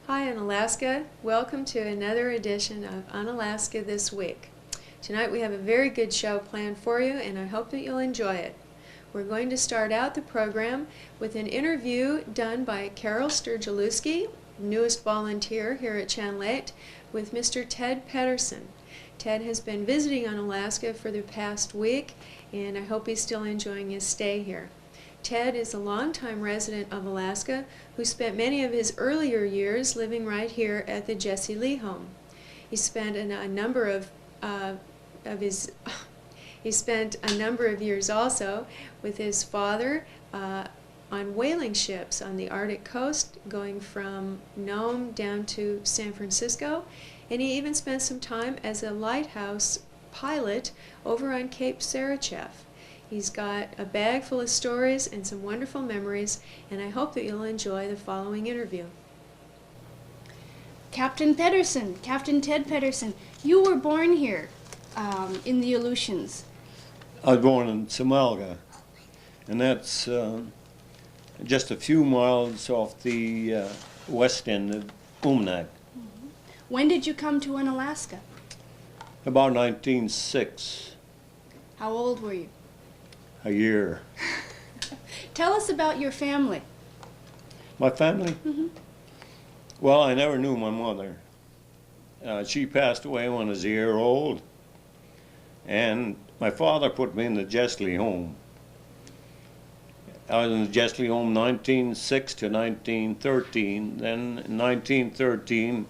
Hi Unalaska, welcome to another edition of Unalaska This Week. Tonight we have a very good show planned for you and I hope that you'll enjoy it. We're going to start out the program with an interview done by Carol Sturgulewski, newest volunteer here at Channel 8, with Mr. Ted Pederson. Ted has been visiting Unalaska for the past week and I hope he's still enjoying his stay here. Ted is a longtime resident of Alaska who spent many of his earlier years living right here at the Jesse Lee home. He spent a number of years also with his father on whaling ships on the Arctic coast, going from Nome down to San Francisco, and he even spent some time as a lighthouse pilot over on Cape Sarachev. He's got a bag full of stories and some wonderful memories, and I hope that you'll enjoy the following interview. Captain Pederson, Captain Ted Pederson, you were born here in the Aleutians. I was born in Samalga, and that's just a few miles off the west end of Umanak. Mm-hmm. When did you come to Unalaska? About 1906. How old were you? A year. Tell us about your family. My family? Mm-hmm. Well, I never knew my mother. She passed away when I was a year old, and my father put me in the Jessley home. I was in the Jessley home 1906 to 1913. Then in 1913,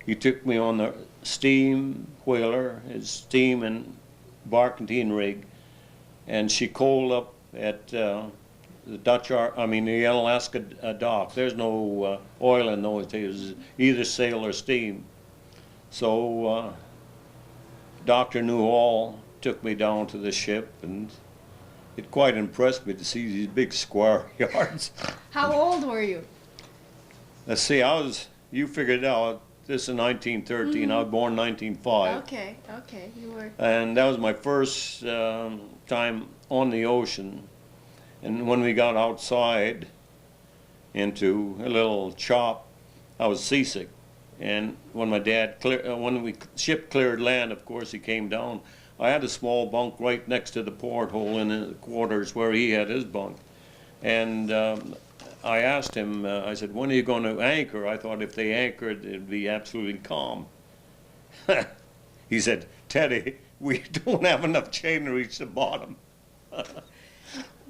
he took me on the steam whaler, his steam and barkentine rig, and she coaled up at the Unalaska dock. There's no oil in those days, either sail or steam. So Dr. Newhall took me down to the ship, and it quite impressed me to see these big square yards. How old were you? Let's see, you figured it out, this is 1913, Mm-hmm. I was born 1905. Okay, you were. And that was my first time on the ocean. And when we got outside into a little chop, I was seasick. And when my dad ship cleared land, of course, he came down. I had a small bunk right next to the porthole in the quarters where he had his bunk. And I asked him, I said, when are you going to anchor? I thought if they anchored, it'd be absolutely calm. He said, Teddy, we don't have enough chain to reach the bottom.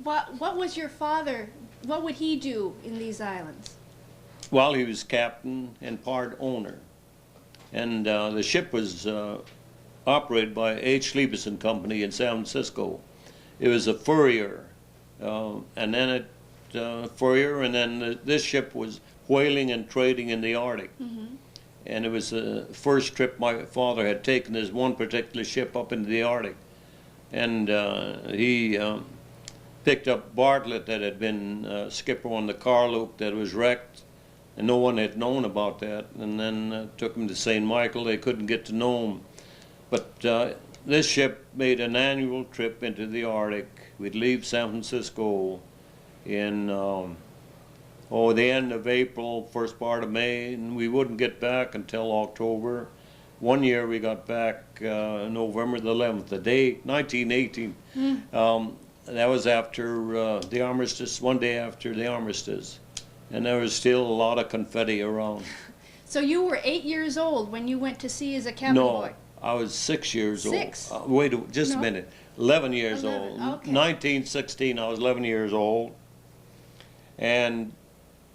What was your father, what would he do in these islands? Well, he was captain and part owner. And the ship was operated by H. Liebes and Company in San Francisco. It was a furrier, and then this ship was whaling and trading in the Arctic. Mm-hmm. And it was the first trip my father had taken, this one particular ship up into the Arctic. And he picked up Bartlett that had been skipper on the Carlook that was wrecked, and no one had known about that. And then took him to St. Michael. They couldn't get to know him. But this ship made an annual trip into the Arctic. We'd leave San Francisco in the end of April, first part of May, and we wouldn't get back until October. One year we got back November the 11th, the day 1918. That was after the armistice, one day after the armistice, and there was still a lot of confetti around. So you were 8 years old when you went to sea as a cabin boy? I was 6 years old. Six? Wait just a minute. 11 years old. Okay. 1916, I was 11 years old. And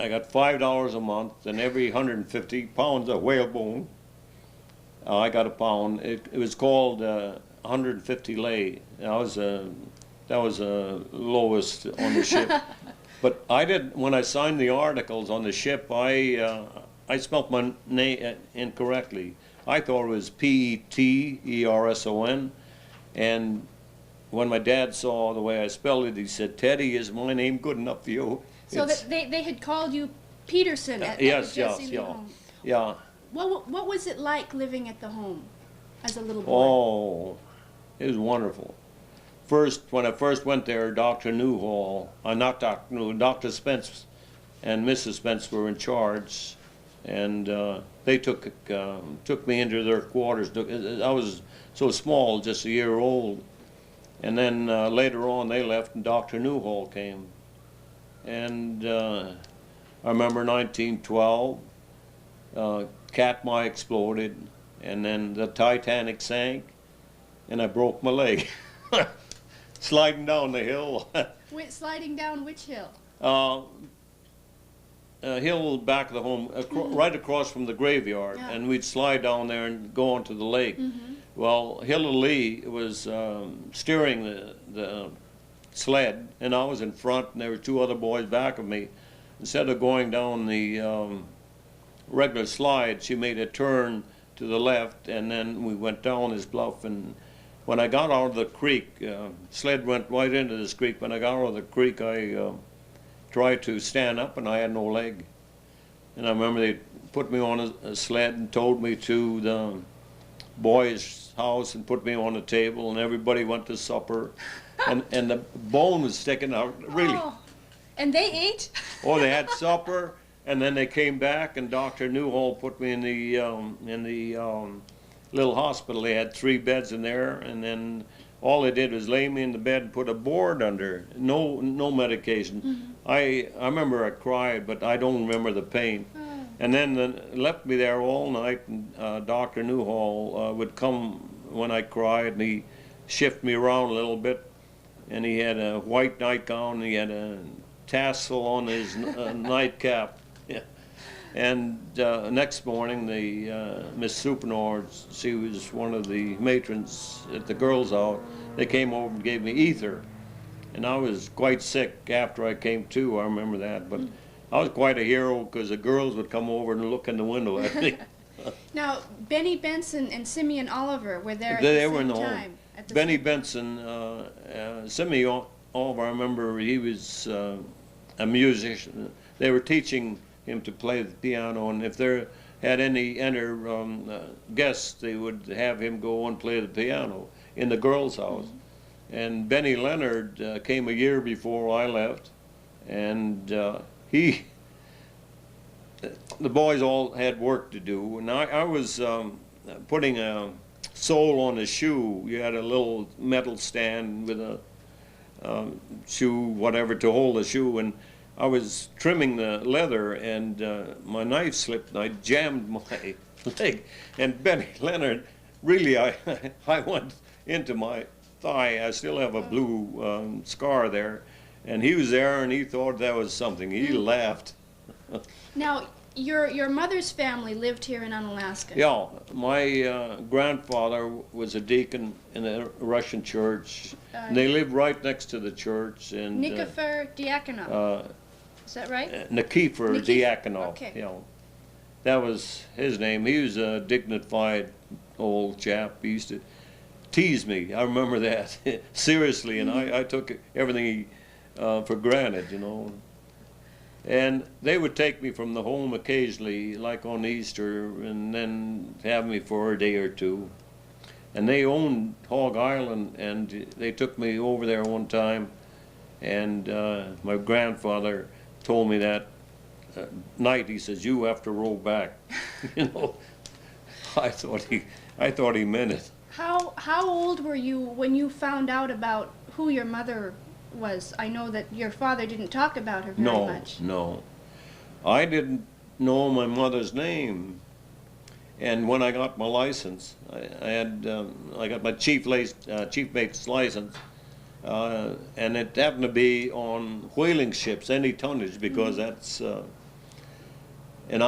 I got $5 a month, and every 150 pounds of whalebone, I got a pound. It was called 150 lei. That was lowest on the ship. But when I signed the articles on the ship, I spelt my name incorrectly. I thought it was P-E-T-E-R-S-O-N, and when my dad saw the way I spelled it, he said, Teddy, is my name good enough for you? So that they had called you Pederson at the Jesse Lee home. Yeah. What was it like living at the home as a little boy? Oh, it was wonderful. When I first went there, Dr. Newhall, not Dr. Newhall, Dr. Spence and Mrs. Spence were in charge. and they took me into their quarters. I was so small, just a year old, and then later on they left, and Dr. Newhall came, and I remember 1912, Katmai exploded, and then the Titanic sank, and I broke my leg sliding down the hill. Sliding down which hill? Hill back of the home, right across from the graveyard, Yeah. and we'd slide down there and go onto the lake. Well, Hilla Lee was steering the sled, and I was in front, and there were two other boys back of me. Instead of going down the regular slide, she made a turn to the left, and then we went down this bluff. And when I got out of the creek, sled went right into this creek. When I got out of the creek, I tried to stand up, and I had no leg. And I remember they put me on a sled and towed me to the boys' house and put me on a table, and everybody went to supper, and the bone was sticking out, really. Oh. And they ate? Oh, they had supper, and then they came back, and Dr. Newhall put me in the little hospital. They had 3 beds in there, and then all they did was lay me in the bed and put a board under. No medication. I remember I cried, but I don't remember the pain. And then left me there all night, and Dr. Newhall would come when I cried, and he shifted me around a little bit, and he had a white nightgown, and he had a tassel on his nightcap. Yeah. And next morning, the Miss Supernord, she was one of the matrons at the girls' out, they came over and gave me ether. And I was quite sick after I came to, I remember that. But I was quite a hero, because the girls would come over and look in the window at me. Now, Benny Benson and Simeon Oliver were there at They the were in same the time. home. Benny Benson, Simeon Oliver, I remember he was a musician. They were teaching him to play the piano, and if there had any guests, they would have him go and play the piano in the girls' house. And Benny Leonard came a year before I left, and the boys all had work to do, and I was putting a sole on a shoe. You had a little metal stand with a shoe, whatever, to hold the shoe, and I was trimming the leather, and my knife slipped, and I jammed my leg. And Benny Leonard, really, I went into my thigh. I still have a blue scar there, and he was there, and he thought that was something. He laughed. Now, your mother's family lived here in Unalaska. Yeah, my grandfather was a deacon in a Russian church. And they lived right next to the church. And Nikifor Diakonov. Is that right? Nikifor Diakonov. Okay. You know, that was his name. He was a dignified old chap. He used to tease me. I remember that seriously, and I took everything for granted, you know. And they would take me from the home occasionally, like on Easter, and then have me for a day or two. And they owned Hog Island, and they took me over there one time, and my grandfather told me that night, he says, "You have to row back." You know, I thought he meant it. How old were you when you found out about who your mother was? I know that your father didn't talk about her very much. No. I didn't know my mother's name. And when I got my license, I got my chief mate's license, and it happened to be on whaling ships, any tonnage, because that's. And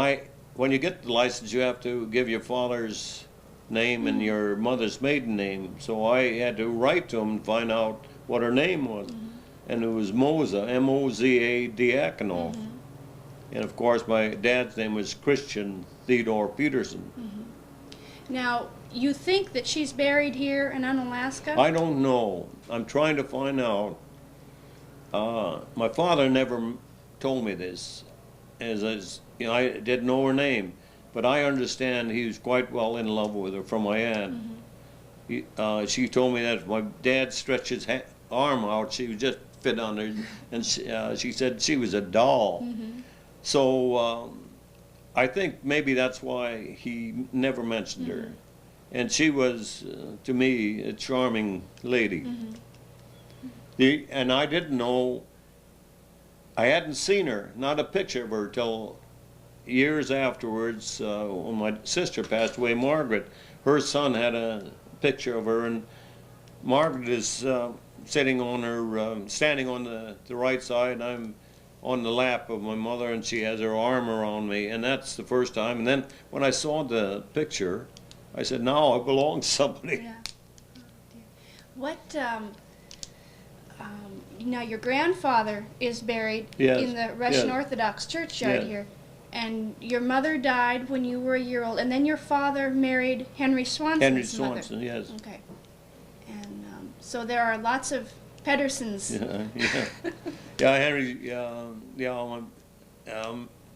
when you get the license, you have to give your father's name and your mother's maiden name. So I had to write to him and find out what her name was. And it was Moza, M-O-Z-A Diakonov. And of course my dad's name was Christian Theodore Pederson. Now, you think that she's buried here in Unalaska? I don't know. I'm trying to find out. My father never told me this, as you know, I didn't know her name, but I understand he was quite well in love with her from my aunt. She told me that if my dad stretched his arm out, she would just fit on her, and she said she was a doll. So I think maybe that's why he never mentioned her. And she was, to me, a charming lady. And I didn't know, I hadn't seen her, not a picture of her, till years afterwards, when my sister passed away, Margaret. Her son had a picture of her, and Margaret is sitting on her, standing on the right side, and I'm on the lap of my mother, and she has her arm around me, and that's the first time. And then when I saw the picture, I said, now I belong to somebody. Yeah. Oh, dear. What, now your grandfather is buried Yes, in the Russian yes. Orthodox churchyard Yes. here, and your mother died when you were a year old, and then your father married Henry Swanson's Henry mother. Swanson, yes. Okay. And so there are lots of Pedersons. Yeah. Yeah, Henry,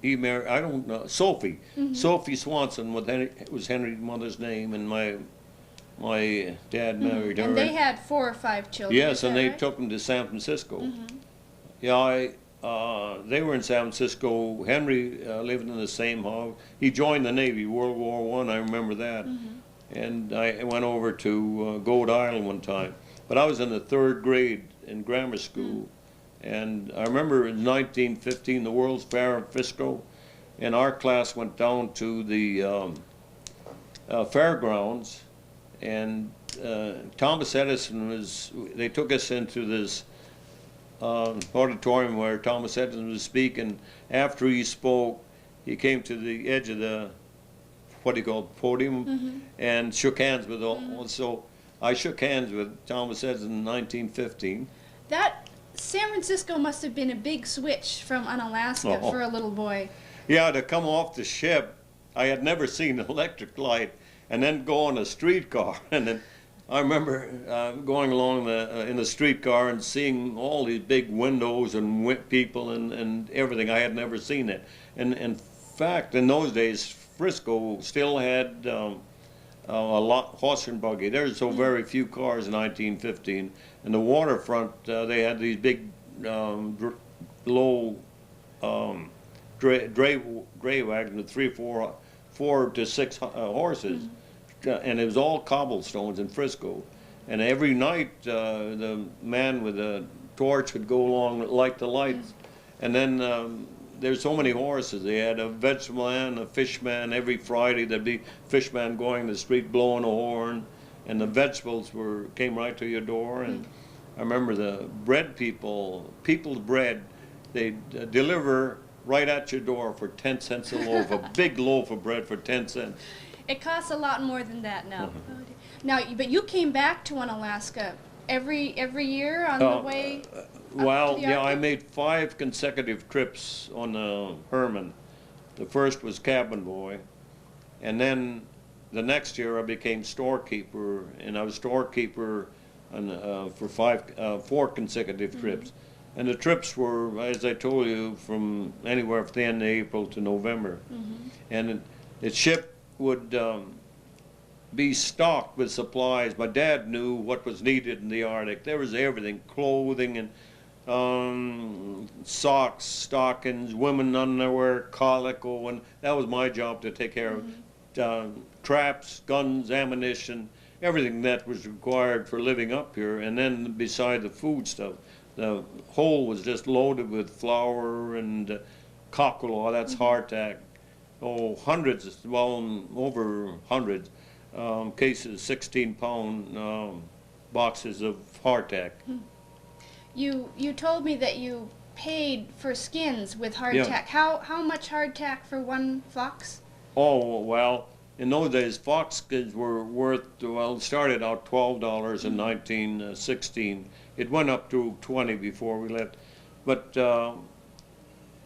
he married, I don't know, Sophie. Sophie Swanson was Henry's mother's name, and my dad married her. And they had 4 or 5 children. Yes, is and that they right? took them to San Francisco. Yeah, they were in San Francisco. Henry lived in the same house. He joined the Navy, World War I remember that. And I went over to Goat Island one time. But I was in the 3rd grade in grammar school. And I remember in 1915, the World's Fair in Frisco, and our class went down to the fairgrounds, and Thomas Edison they took us into this auditorium where Thomas Edison was speaking. After he spoke, he came to the edge of the, what do you call it, podium, and shook hands with all. So I shook hands with Thomas Edison in 1915. That San Francisco must have been a big switch from Unalaska for a little boy. Yeah, to come off the ship, I had never seen an electric light, and then go on a streetcar. And then I remember going along in the streetcar and seeing all these big windows and people and everything. I had never seen it. And in fact, in those days, Frisco still had a lot horse and buggy. There's so very few cars in 1915. And the Waterfront, they had these big low dray wagons with 4 to 6 horses, and it was all cobblestones in Frisco. And every night, the man with a torch would go along and light the lights. And then there's so many horses. They had a vegetable man, a fish man. Every Friday there'd be fish man going the street blowing a horn, and the vegetables came right to your door. And I remember the bread people's bread, they'd deliver right at your door for 10 cents a loaf, a big loaf of bread for 10 cents. It costs a lot more than that now. Now, but you came back to Unalaska every year on the way. Well, the yeah, I Arctic? made 5 consecutive trips on the Herman. The first was cabin boy, and then the next year I became storekeeper, and I was storekeeper for 4 consecutive trips. And the trips were, as I told you, from anywhere from the end of April to November. And the ship would be stocked with supplies. My dad knew what was needed in the Arctic. There was everything, clothing and socks, stockings, women underwear, calico, and that was my job to take care of. Traps, guns, ammunition, everything that was required for living up here. And then beside the food stuff, the hole was just loaded with flour and cockle, that's hardtack. Oh, hundreds, well, over hundreds cases, 16-pound boxes of hardtack. You told me that you paid for skins with hardtack. Yeah. How much hardtack for one fox? Oh, well, in those days, fox skins were worth, well, it started out $12 in 1916. It went up to 20 before we left. But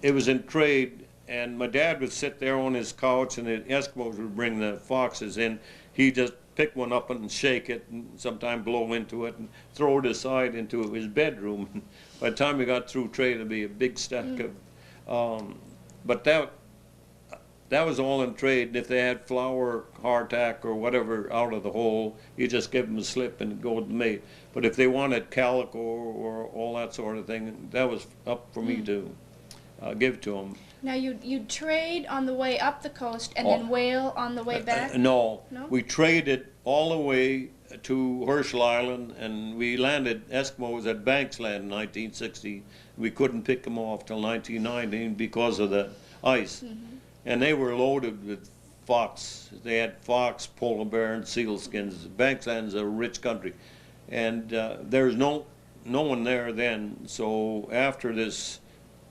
it was in trade, and my dad would sit there on his couch, and the Eskimos would bring the foxes in. He'd just pick one up and shake it, and sometimes blow into it, and throw it aside into his bedroom. By the time we got through trade, it'd be a big stack of, but that was all in trade. And if they had flour, hardtack, or whatever out of the hole, you just give them a slip and go with the mate. But if they wanted calico or all that sort of thing, that was up for me to give to them. Now you'd trade on the way up the coast and then whale on the way back? No, No? we traded all the way to Herschel Island, and we landed Eskimos at Banks Land in 1960. We couldn't pick them off till 1919 because of the ice. And they were loaded with fox. They had fox, polar bear, and seal skins. Banks Land is a rich country. And there's no one there then. So after this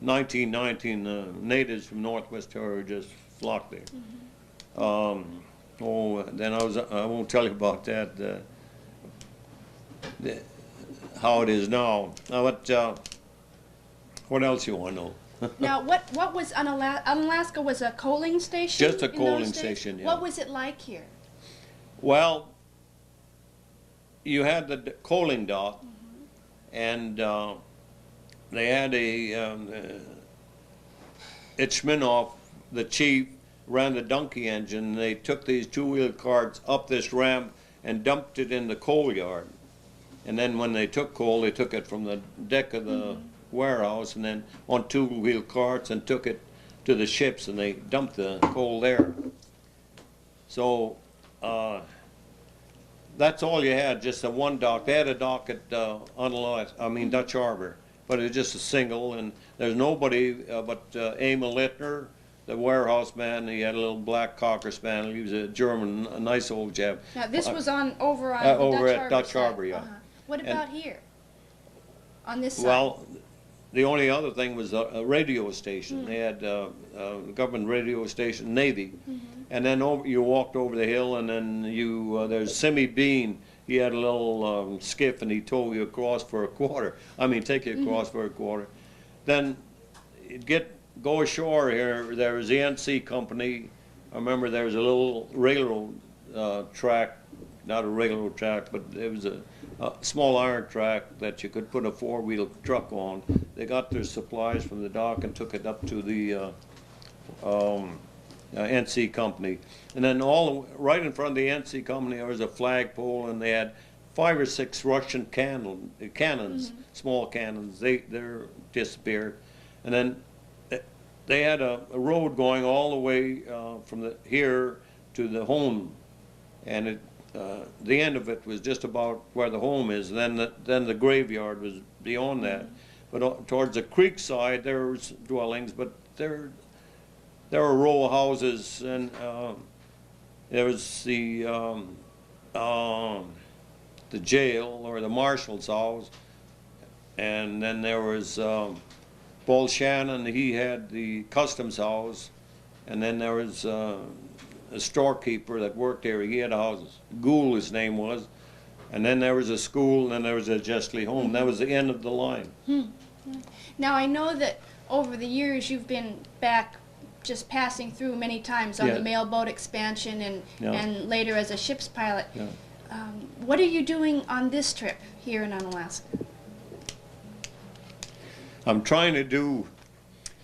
1919, natives from Northwest Territory just flocked there. Then I won't tell you about that, how it is now. But what else you want to know? Now, what was Unalaska was a coaling station? Just a in coaling those days? station, yeah. What was it like here? Well, you had the coaling dock, and they had Itchminoff, the chief, ran the donkey engine. They took these two-wheel carts up this ramp and dumped it in the coal yard. And then when they took coal, they took it from the deck of the warehouse and then on two-wheel carts and took it to the ships, and they dumped the coal there. So that's all you had, just the one dock. They had a dock at Dutch Harbor, but it was just a single, and there's nobody but Emil Littner, the warehouse man. He had a little black cocker spaniel. He was a German, a nice old chap. Now, this was over on over Dutch at Harbor Dutch side. Harbor, yeah. What about here? On this side? Well, the only other thing was a radio station. They had a government radio station, Navy. And then you walked over the hill, and then there's Simmy Bean. He had a little skiff, and he towed you across for a quarter. Take you across for a quarter. Then you'd go ashore here. There was the NC Company. I remember there was a little railroad track, not a railroad track, but it was a small iron track that you could put a four-wheel truck on. They got their supplies from the dock and took it up to the NC Company. And then right in front of the NC Company there was a flagpole, and they had 5 or 6 Russian cannons, small cannons. They're disappeared. And then they had a road going all the way from here to the home, and the end of it was just about where the home is. Then the graveyard was beyond that. But towards the creek side there was dwellings, but there were a row of houses, and there was the jail or the marshal's house, and then there was Paul Shannon. He had the customs house, and then there was a storekeeper that worked there. He had houses. Gould, his name was. And then there was a school, and then there was a Jestley home. That was the end of the line. Now, I know that over the years you've been back just passing through many times on the mailboat expansion and later as a ship's pilot. What are you doing on this trip here in Unalaska? I'm trying to do...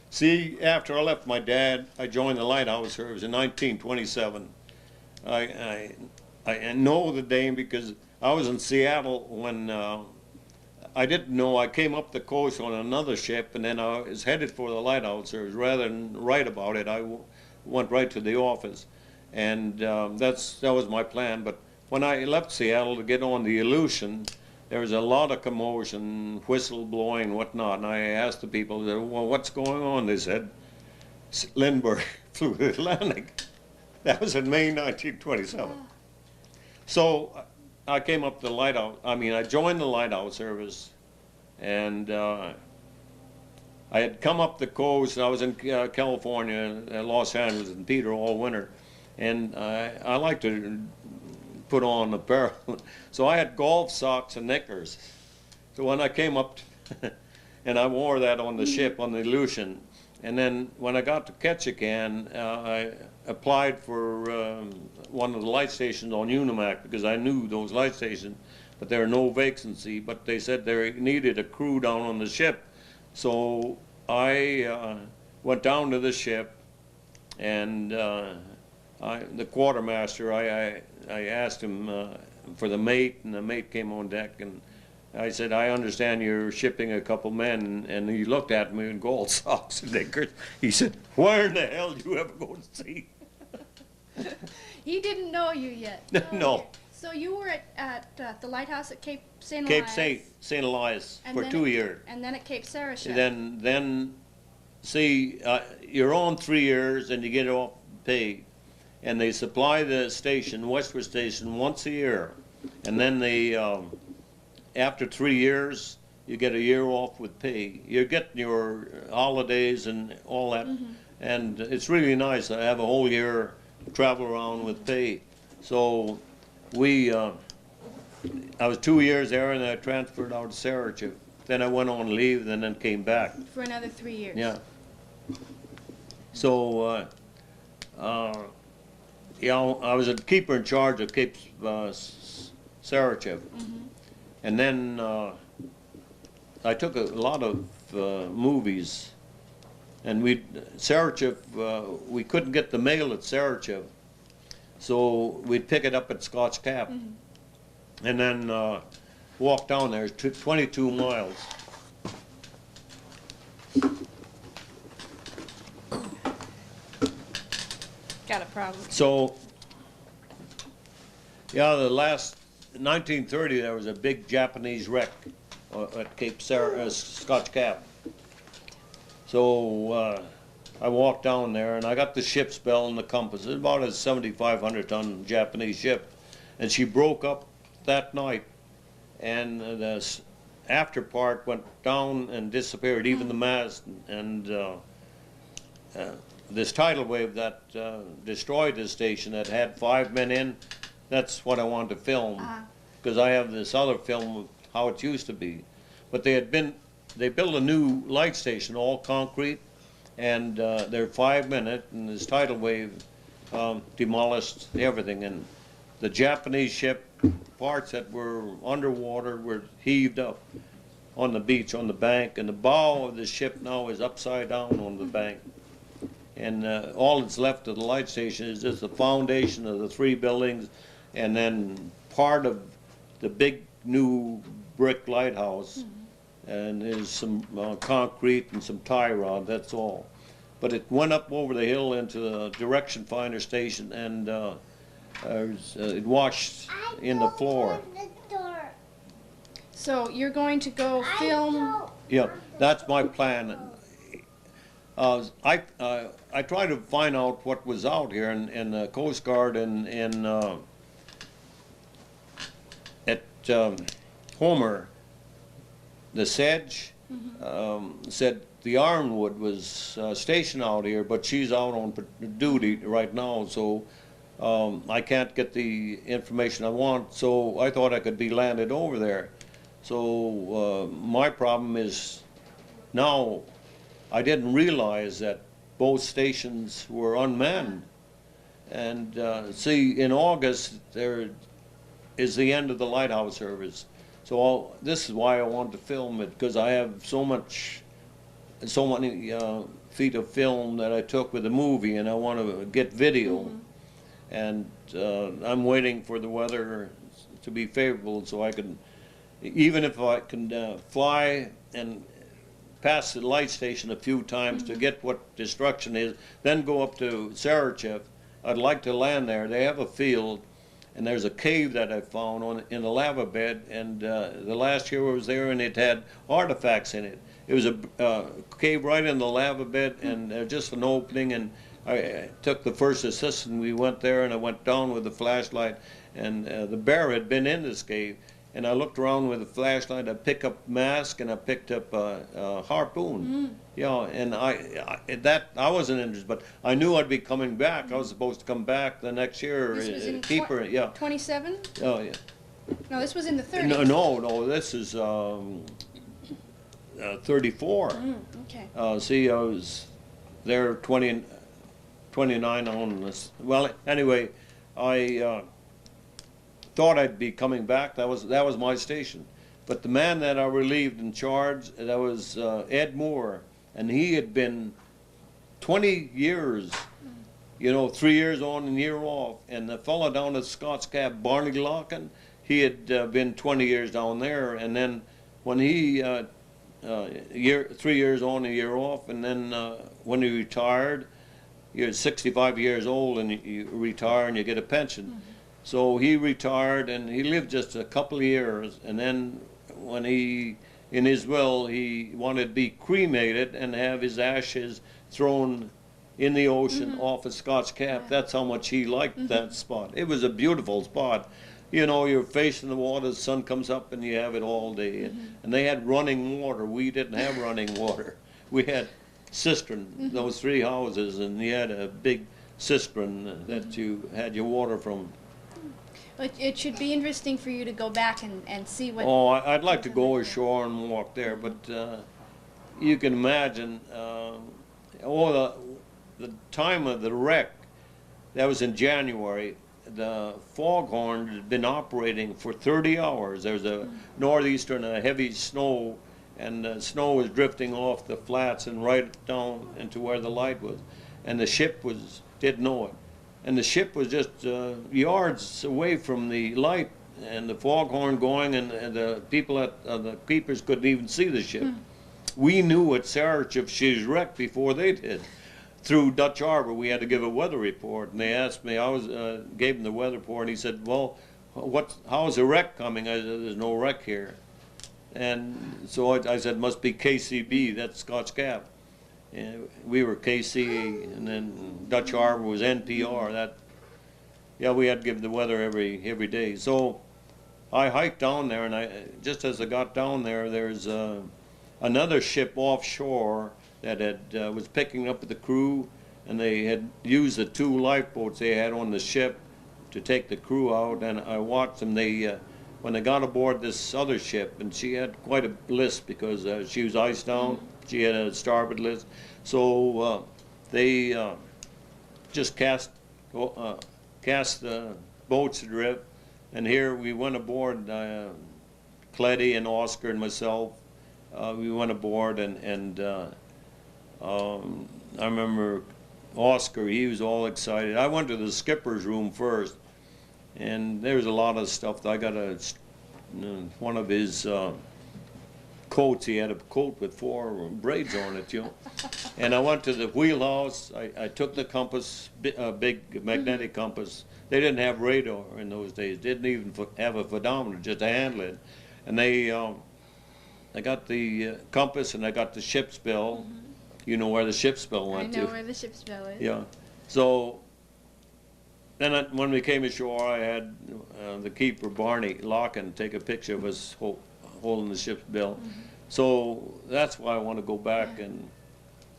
See, after I left my dad, I joined the Lighthouse Service in 1927. I know the name because I was in Seattle when I didn't know. I came up the coast on another ship, and then I was headed for the Lighthouse Service. Rather than write about it, I went right to the office, and that was my plan. But when I left Seattle to get on the Aleutian, there was a lot of commotion, whistle blowing, whatnot, and I asked the people, well, what's going on? They said, Lindbergh flew the Atlantic. That was in May 1927. So I came up to the Lighthouse, I joined the Lighthouse Service, and I had come up the coast. I was in California, Los Angeles, and Peter all winter, and I like to put on apparel. So I had golf socks and knickers. So when I came up, and I wore that on the ship, on the Aleutian, and then when I got to Ketchikan, I applied for one of the light stations on Unimac because I knew those light stations, but there were no vacancy, but they said they needed a crew down on the ship. So I went down to the ship, and the quartermaster, I asked him for the mate, and the mate came on deck, and I said, I understand you're shipping a couple men, and he looked at me in gold socks and knickers. He said, where in the hell do you ever go to sea? He didn't know you yet. No. So you were at the lighthouse at Cape St. Cape Elias. St. Elias for 2 years. And then at Cape Sarashep. Then see, you're on 3 years and you get off pay. And they supply the station, Westwood Station, once a year. And then they, after 3 years, you get a year off with pay. You're getting your holidays and all that. And it's really nice to have a whole year travel around with pay. So I was 2 years there, and I transferred out to Sarachip. Then I went on leave and then came back. For another 3 years. Yeah. So, I was a keeper in charge of Cape Sarachip. And then I took a lot of movies. And Sarachip, we couldn't get the mail at Sarachip. So we'd pick it up at Scotch Cap. And then walk down there, 22 miles. Got a problem. So, yeah, the last 1930, there was a big Japanese wreck at Cape Scotch Cap. So I walked down there, and I got the ship's bell and the compass. It was about a 7,500-ton Japanese ship, and she broke up that night, and the after part went down and disappeared, even the mast, and this tidal wave that destroyed the station that had 5 men in, that's what I wanted to film, because I have this other film of how it used to be. But they built a new light station, all concrete, and they're 5 minutes, and this tidal wave demolished everything. And the Japanese ship, parts that were underwater were heaved up on the beach, on the bank, and the bow of the ship now is upside down on the bank. And all that's left of the light station is just the foundation of the 3 buildings, and then part of the big new brick lighthouse. And there's some concrete and some tie rod, that's all. But it went up over the hill into the direction finder station, and it washed in the floor. So you're going to go film? Yeah, that's my plan. I tried to find out what was out here in the Coast Guard at Homer. The Sedge said the Ironwood was stationed out here, but she's out on duty right now, so I can't get the information I want, so I thought I could be landed over there. So my problem is now I didn't realize that both stations were unmanned. And see, in August there is the end of the lighthouse service. So this is why I wanted to film it, because I have so many feet of film that I took with the movie, and I want to get video. And I'm waiting for the weather to be favorable so I can, even if I can fly and pass the light station a few times to get what destruction is, then go up to Sarachip. I'd like to land there. They have a field, and there's a cave that I found in a lava bed, and the last year I was there, and it had artifacts in it. It was a cave right in the lava bed, and just an opening, and I took the first assistant. We went there, and I went down with the flashlight, and the bear had been in this cave. And I looked around with a flashlight. I picked up mask, and I picked up a harpoon. Yeah, and I wasn't interested, but I knew I'd be coming back. I was supposed to come back the next year. This was in keeper, yeah. 27? Oh yeah. No, this was in the 30s. No. This is 34. Okay. See, I was there 29 on this. Well, anyway, I thought I'd be coming back. That was my station. But the man that I relieved in charge, that was Ed Moore, and he had been 20 years, 3 years on and year off. And the fellow down at Scott's Cap, Barney Locken, he had been 20 years down there, and then when he 3 years on, a year off, and then when he retired, you're 65 years old and you retire and you get a pension. Mm-hmm. So he retired and he lived just a couple of years, and then when in his will, he wanted to be cremated and have his ashes thrown in the ocean mm-hmm. off of Scotch Cap. Yeah. That's how much he liked mm-hmm. that spot. It was a beautiful spot. You know, you're facing the water, the sun comes up, and you have it all day. Mm-hmm. And they had running water. We didn't have running water. We had cistern, mm-hmm. those 3 houses, and you had a big cistern that mm-hmm. you had your water from. But it should be interesting for you to go back and see what... Oh, I'd like to go ashore and walk there, but you can imagine, the time of the wreck, that was in January. The foghorn had been operating for 30 hours. There was a northeaster and a heavy snow, and the snow was drifting off the flats and right down into where the light was. And the ship didn't know it. And the ship was just yards away from the light, and the foghorn going, and the people at the keepers couldn't even see the ship. We knew at Sarich if she was wrecked before they did. Through Dutch Harbor, we had to give a weather report, and they asked me. I gave them the weather report, and he said, "Well, how's the wreck coming?" I said, "There's no wreck here." And so I said, "Must be KCB, that's Scotch Cap." And we were KC, and then Dutch Harbor was NPR. We had to give the weather every day. So I hiked down there, and just as I got down there, there's another ship offshore that was picking up the crew, and they had used the 2 lifeboats they had on the ship to take the crew out. And I watched them. When they got aboard this other ship, and she had quite a list because she was iced down. She had a starboard list. So they just cast the boats adrift, and here we went aboard. Cleddy and Oscar and myself, we went aboard, and I remember Oscar, he was all excited. I went to the skipper's room first, and there was a lot of stuff. I got one of his coats. He had a coat with 4 braids on it, you know. And I went to the wheelhouse. I took the compass, a big magnetic compass. They didn't have radar in those days. Didn't even have a photometer, just to handle it. And I got the compass, and I got the ship's bell. Mm-hmm. You know where the ship's bell went to. I know where the ship's bell is. Yeah. So then when we came ashore, I had the keeper, Barney Locken, take a picture of us holding the ship's bell. Mm-hmm. So that's why I want to go back, and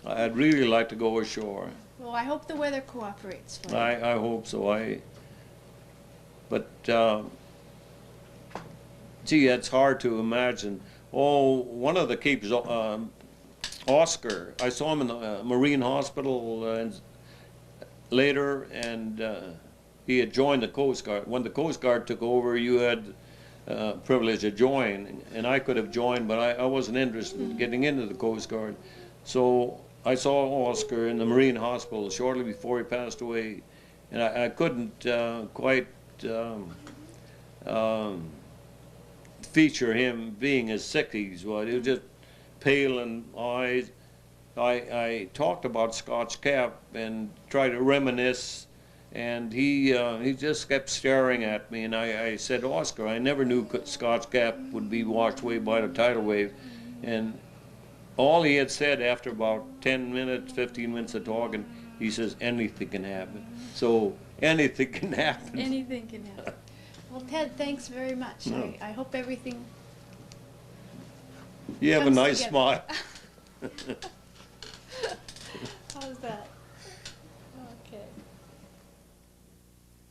I'd really like to go ashore. Well, I hope the weather cooperates for you. I hope so. But gee, it's hard to imagine. Oh, one of the keepers, Oscar, I saw him in the Marine Hospital later, and he had joined the Coast Guard. When the Coast Guard took over, you had privilege to join, and I could have joined, but I wasn't interested in getting into the Coast Guard. So I saw Oscar in the Marine Hospital shortly before he passed away, and I couldn't quite feature him being as sick as he was. He was just pale in eyes. I talked about Scotch Cap and tried to reminisce, and he just kept staring at me, and I said, "Oscar, I never knew Scotch Cap would be washed away by the tidal wave." And all he had said after about 10 minutes, 15 minutes of talking, he says, "Anything can happen." So anything can happen. Anything can happen. Well, Ted, thanks very much. No. I hope everything. You have a nice smile. How's that? Okay.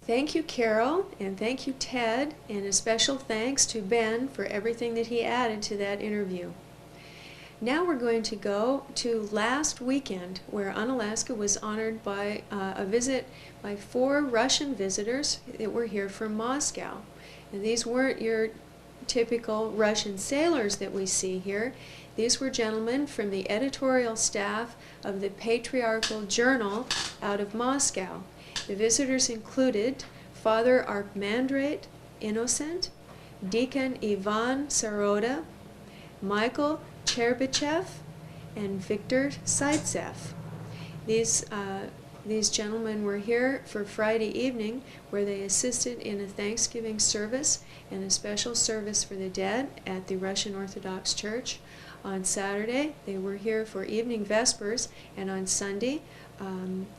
Thank you, Carol, and thank you, Ted, and a special thanks to Ben for everything that he added to that interview. Now we're going to go to last weekend, where Unalaska was honored by a visit by 4 Russian visitors that were here from Moscow. And these weren't your typical Russian sailors that we see here. These were gentlemen from the editorial staff of the Patriarchal Journal out of Moscow. The visitors included Father Archimandrite Innocent, Deacon Ivan Saroda, Michael Cherbichev, and Victor Saitsev. These gentlemen were here for Friday evening, where they assisted in a Thanksgiving service and a special service for the dead at the Russian Orthodox Church. On Saturday, they were here for evening vespers, and on Sunday,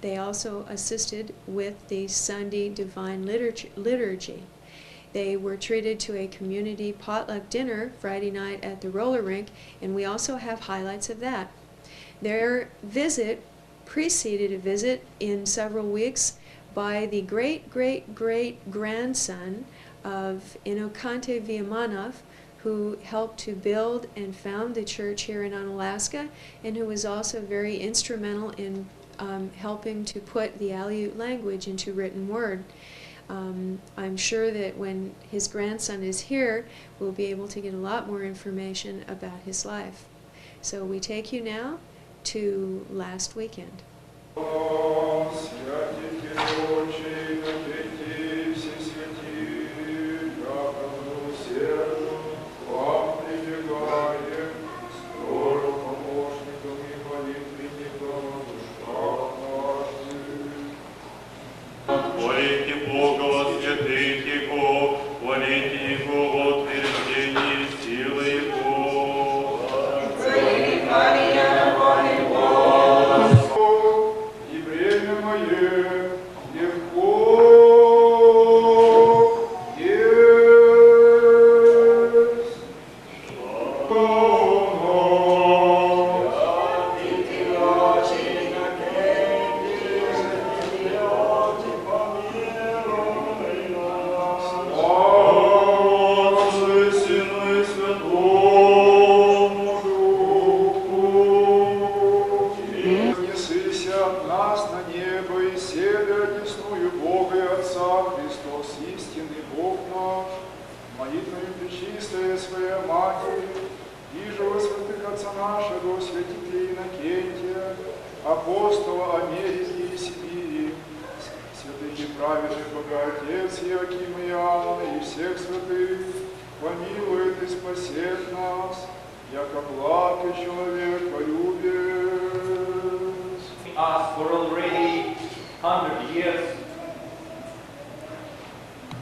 they also assisted with the Sunday Divine Liturgy. They were treated to a community potluck dinner Friday night at the roller rink, and we also have highlights of that. Their visit preceded a visit in several weeks by the great-great-great-grandson of Inokante Viamanov, who helped to build and found the church here in Unalaska, and who was also very instrumental in helping to put the Aleut language into written word. I'm sure that when his grandson is here, we'll be able to get a lot more information about his life. So we take you now to last weekend. апостола Америки и Сибири, святых и праведных Богоотец Иоаким и Иоанна и всех святых, помилует и спасет нас, яко благ и человеколюбец. Asked for already 100 years.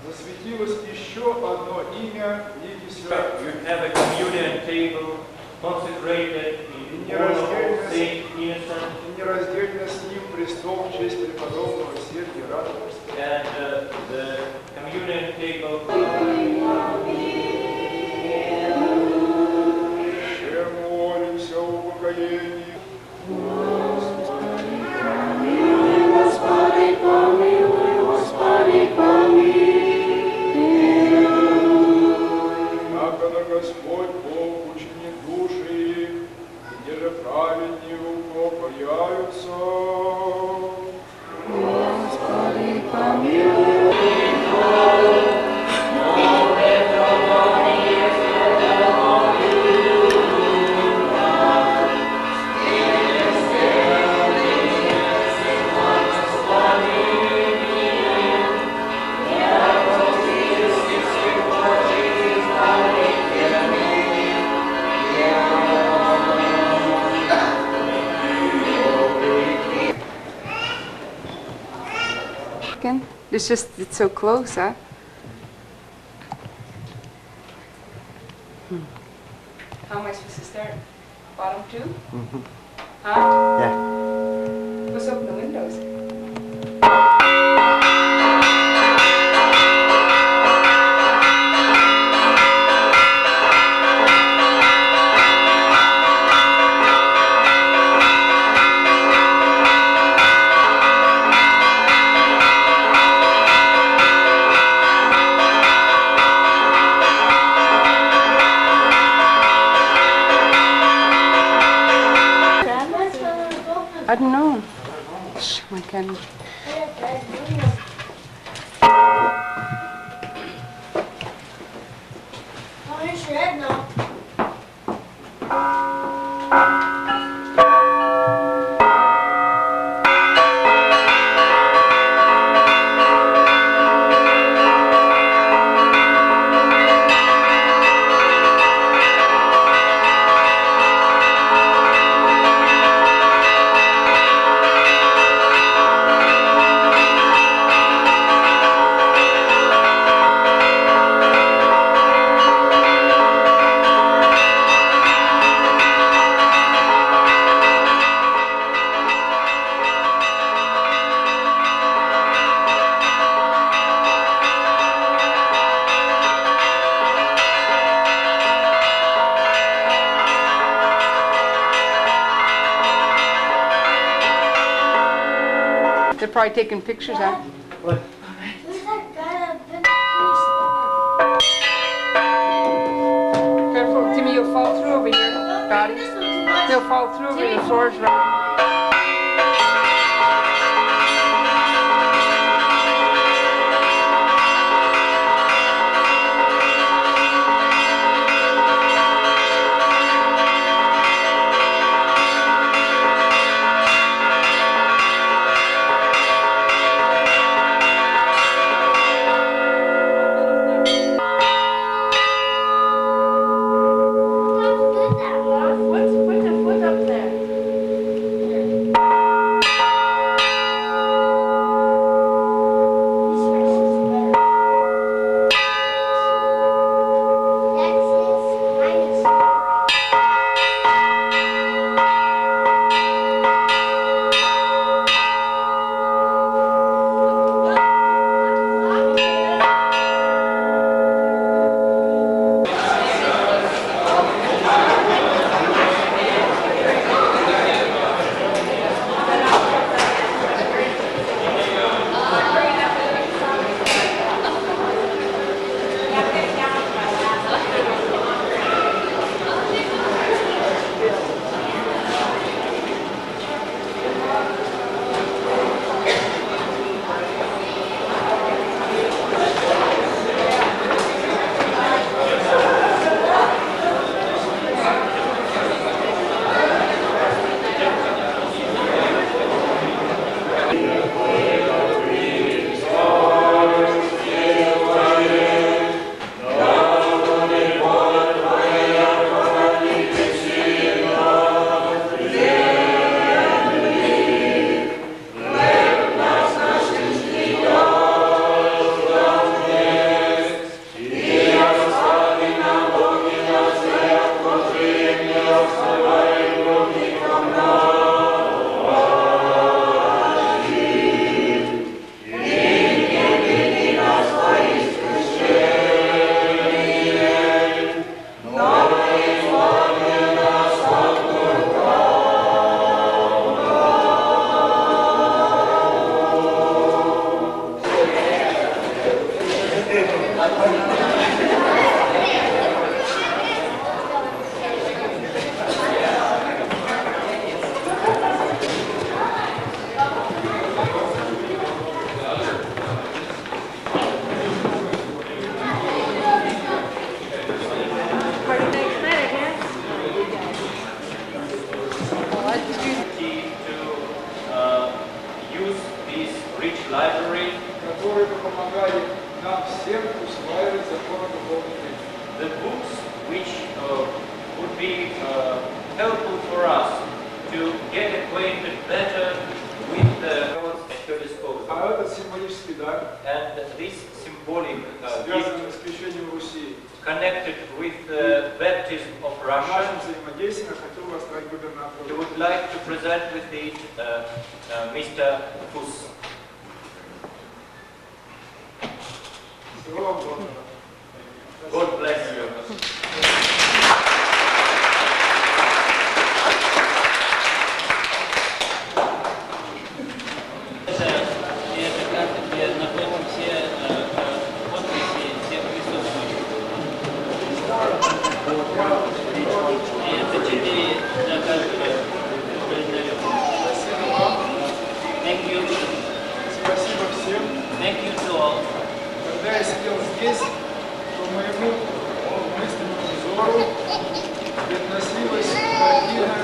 Засветилось еще одно имя книги святых. You have a communion table consecrated in honor of Saint Innocent. И нераздельно с ним престол в честь преподобного Сергия Радонежского. And the communion table. Чем молимся о упокоении. Господи, помилуй, Господи, помилуй. Якогда Господь Бог учинит души их, где же праведнее упокояются. Господи, помилуй. It's so close, huh? How am I supposed to start? Bottom two? Mm-hmm. Huh? Yeah. Let's open the windows. I don't know. My camera. Oh, here's your head now. They're probably taking pictures, huh? What? Who's that guy up in Careful, Timmy, you'll fall through over here. Dottie, he'll fall through over here. The floor's rough. What's the foot up there? Library, который помогает нам всем усваивать законы духовной жизни. The books which would be helpful for us to get acquainted better with the gods at your disposal. А этот символический дар, And this symbolic связанный gift с крещением Руси, connected with the baptism of в Russia, нашем взаимодействии я хотел вас стать we губернатором. would like to present with it Mr. Fuss. Всего вам доброго. God bless you. Это карта, где находятся все подписи всех присутствующих. И это 4 для каждого календаря. Спасибо вам. Thank you. Спасибо всем. Thank you to all. Когда я сидел здесь, по моему мысленному взору относилась картина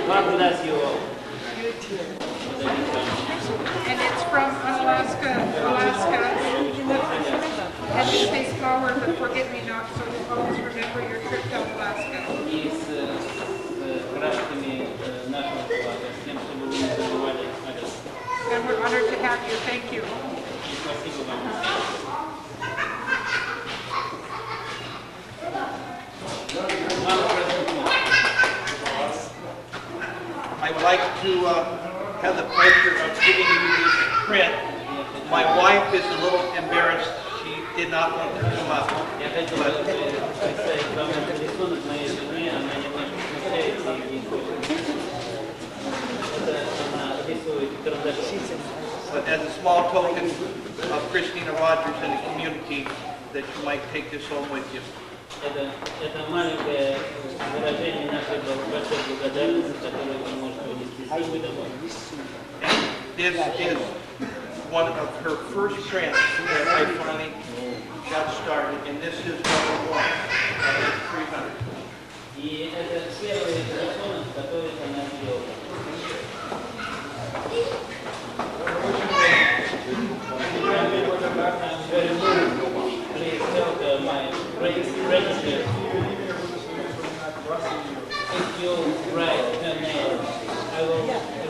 God bless you all. And it's from Unalaska, Alaska. And it says flower, but forget me not, so you'll always remember your trip to Alaska. И с красками нашего флага, с тем, чтобы вы не забывали о have you. Thank you. I would like to have the pleasure of giving you this print. My wife is a little embarrassed. She did not want to come up. But as a small token of Christina Rogers and the community, that you might take this home with you. Это маленькое выражение нашей большой благодарности, которое вы можете унести с собой домой. This is one of her first prints that I finally got started, and this is number 1 out of 300. И это первый рисунок, который она сделала. Please tell my registers if you write her name, I will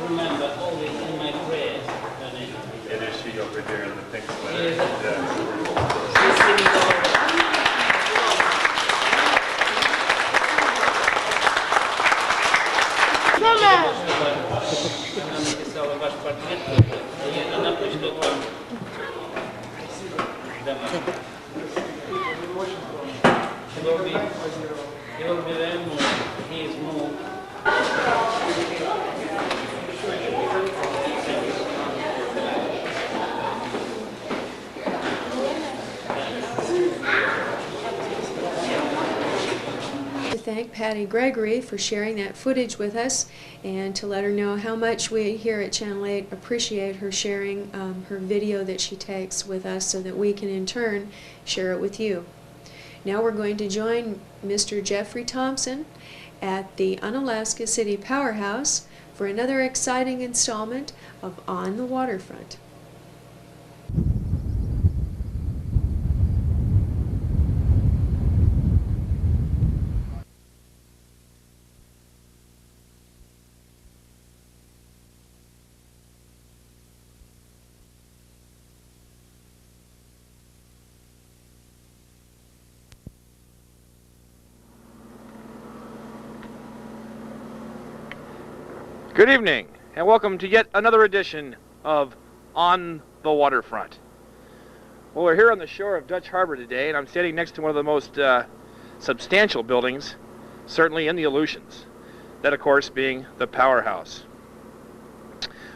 remember always in my prayers her name. And is she over there in the pink sweater? Yes. Yeah. She's sitting over. Она написала ваш портрет, и она пришлет вам домой. He will be very moved. He is moved. To thank Patty Gregory for sharing that footage with us, and to let her know how much we here at Channel 8 appreciate her sharing her video that she takes with us, so that we can in turn share it with you. Now we're going to join Mr. Jeffrey Thompson at the Unalaska City Powerhouse for another exciting installment of On the Waterfront. Good evening, and welcome to yet another edition of On the Waterfront. Well, we're here on the shore of Dutch Harbor today, and I'm standing next to one of the most substantial buildings, certainly in the Aleutians. That, of course, being the Powerhouse.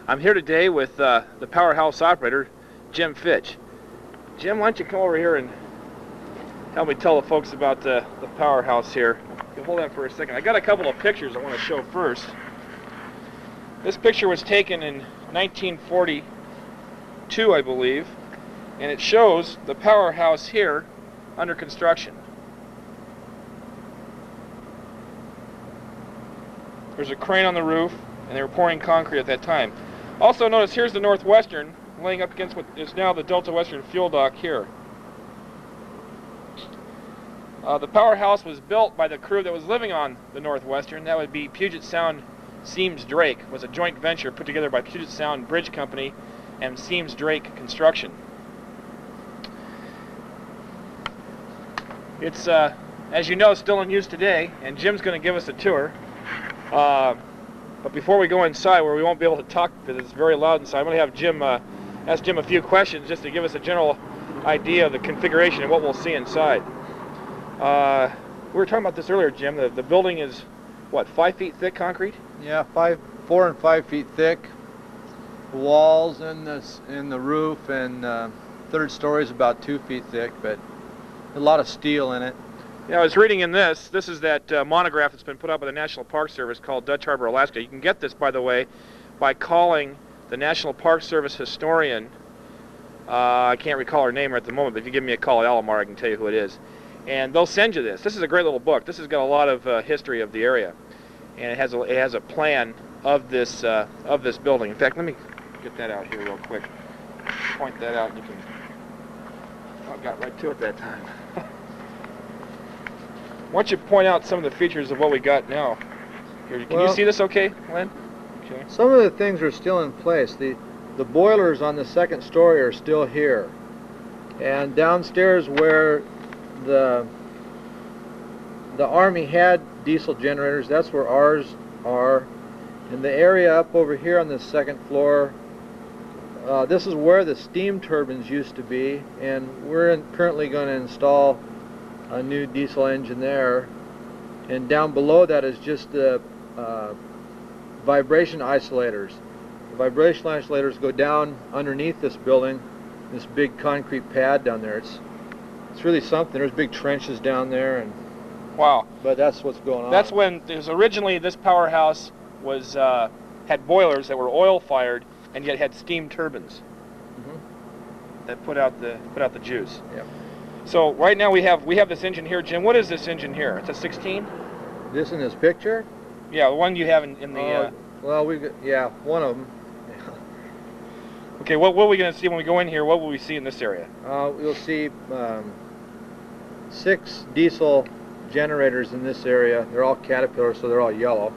I'm here today with the Powerhouse operator, Jim Fitch. Jim, why don't you come over here and help me tell the folks about the Powerhouse here. You can hold that for a second. I got a couple of pictures I want to show first. This picture was taken in 1942, I believe, and it shows the Powerhouse here under construction. There's a crane on the roof, and they were pouring concrete at that time. Also notice here's the Northwestern laying up against what is now the Delta Western fuel dock here. The Powerhouse was built by the crew that was living on the Northwestern. That would be Puget Sound Seams Drake. Was a joint venture put together by Puget Sound Bridge Company and Seams Drake Construction. It's, as you know, still in use today, and Jim's going to give us a tour. But before we go inside, where we won't be able to talk because it's very loud inside, I'm going to have Jim ask Jim a few questions just to give us a general idea of the configuration and what we'll see inside. We were talking about this earlier, Jim. The building is, what, 5 feet thick concrete? Yeah, 4 and 5 feet thick. The walls and the roof and third story is about 2 feet thick, but a lot of steel in it. Yeah, I was reading in this. This is that monograph that's been put out by the National Park Service called Dutch Harbor, Alaska. You can get this, by the way, by calling the National Park Service historian. I can't recall her name right at the moment, but if you give me a call at Alomar, I can tell you who it is. And they'll send you this. This is a great little book. This has got a lot of history of the area, and it has a plan of this building. In fact, let me get that out here real quick. Point that out, and you can. Oh, I got right to it that time. Why don't you point out some of the features of what we got now? Here, can you see this okay, Len? Okay. Some of the things are still in place. the boilers on the second story are still here. And downstairs where the Army had diesel generators, that's where ours are. In the area up over here on the second floor, this is where the steam turbines used to be, and we're currently going to install a new diesel engine there. And down below that is just the vibration isolators. The vibration isolators go down underneath this building, this big concrete pad down there. It's really something. There's big trenches down there, and wow. But that's what's going on. That's when there's originally this powerhouse was had boilers that were oil fired and yet had steam turbines that put out the juice. Yeah. So right now we have this engine here, Jim. What is this engine here? It's a 16. This in this picture? Yeah, the one you have in the. Well, yeah, one of them. Okay, what are we going to see when we go in here? What will we see in this area? We'll see 6 diesel generators in this area. They're all Caterpillar, so they're all yellow,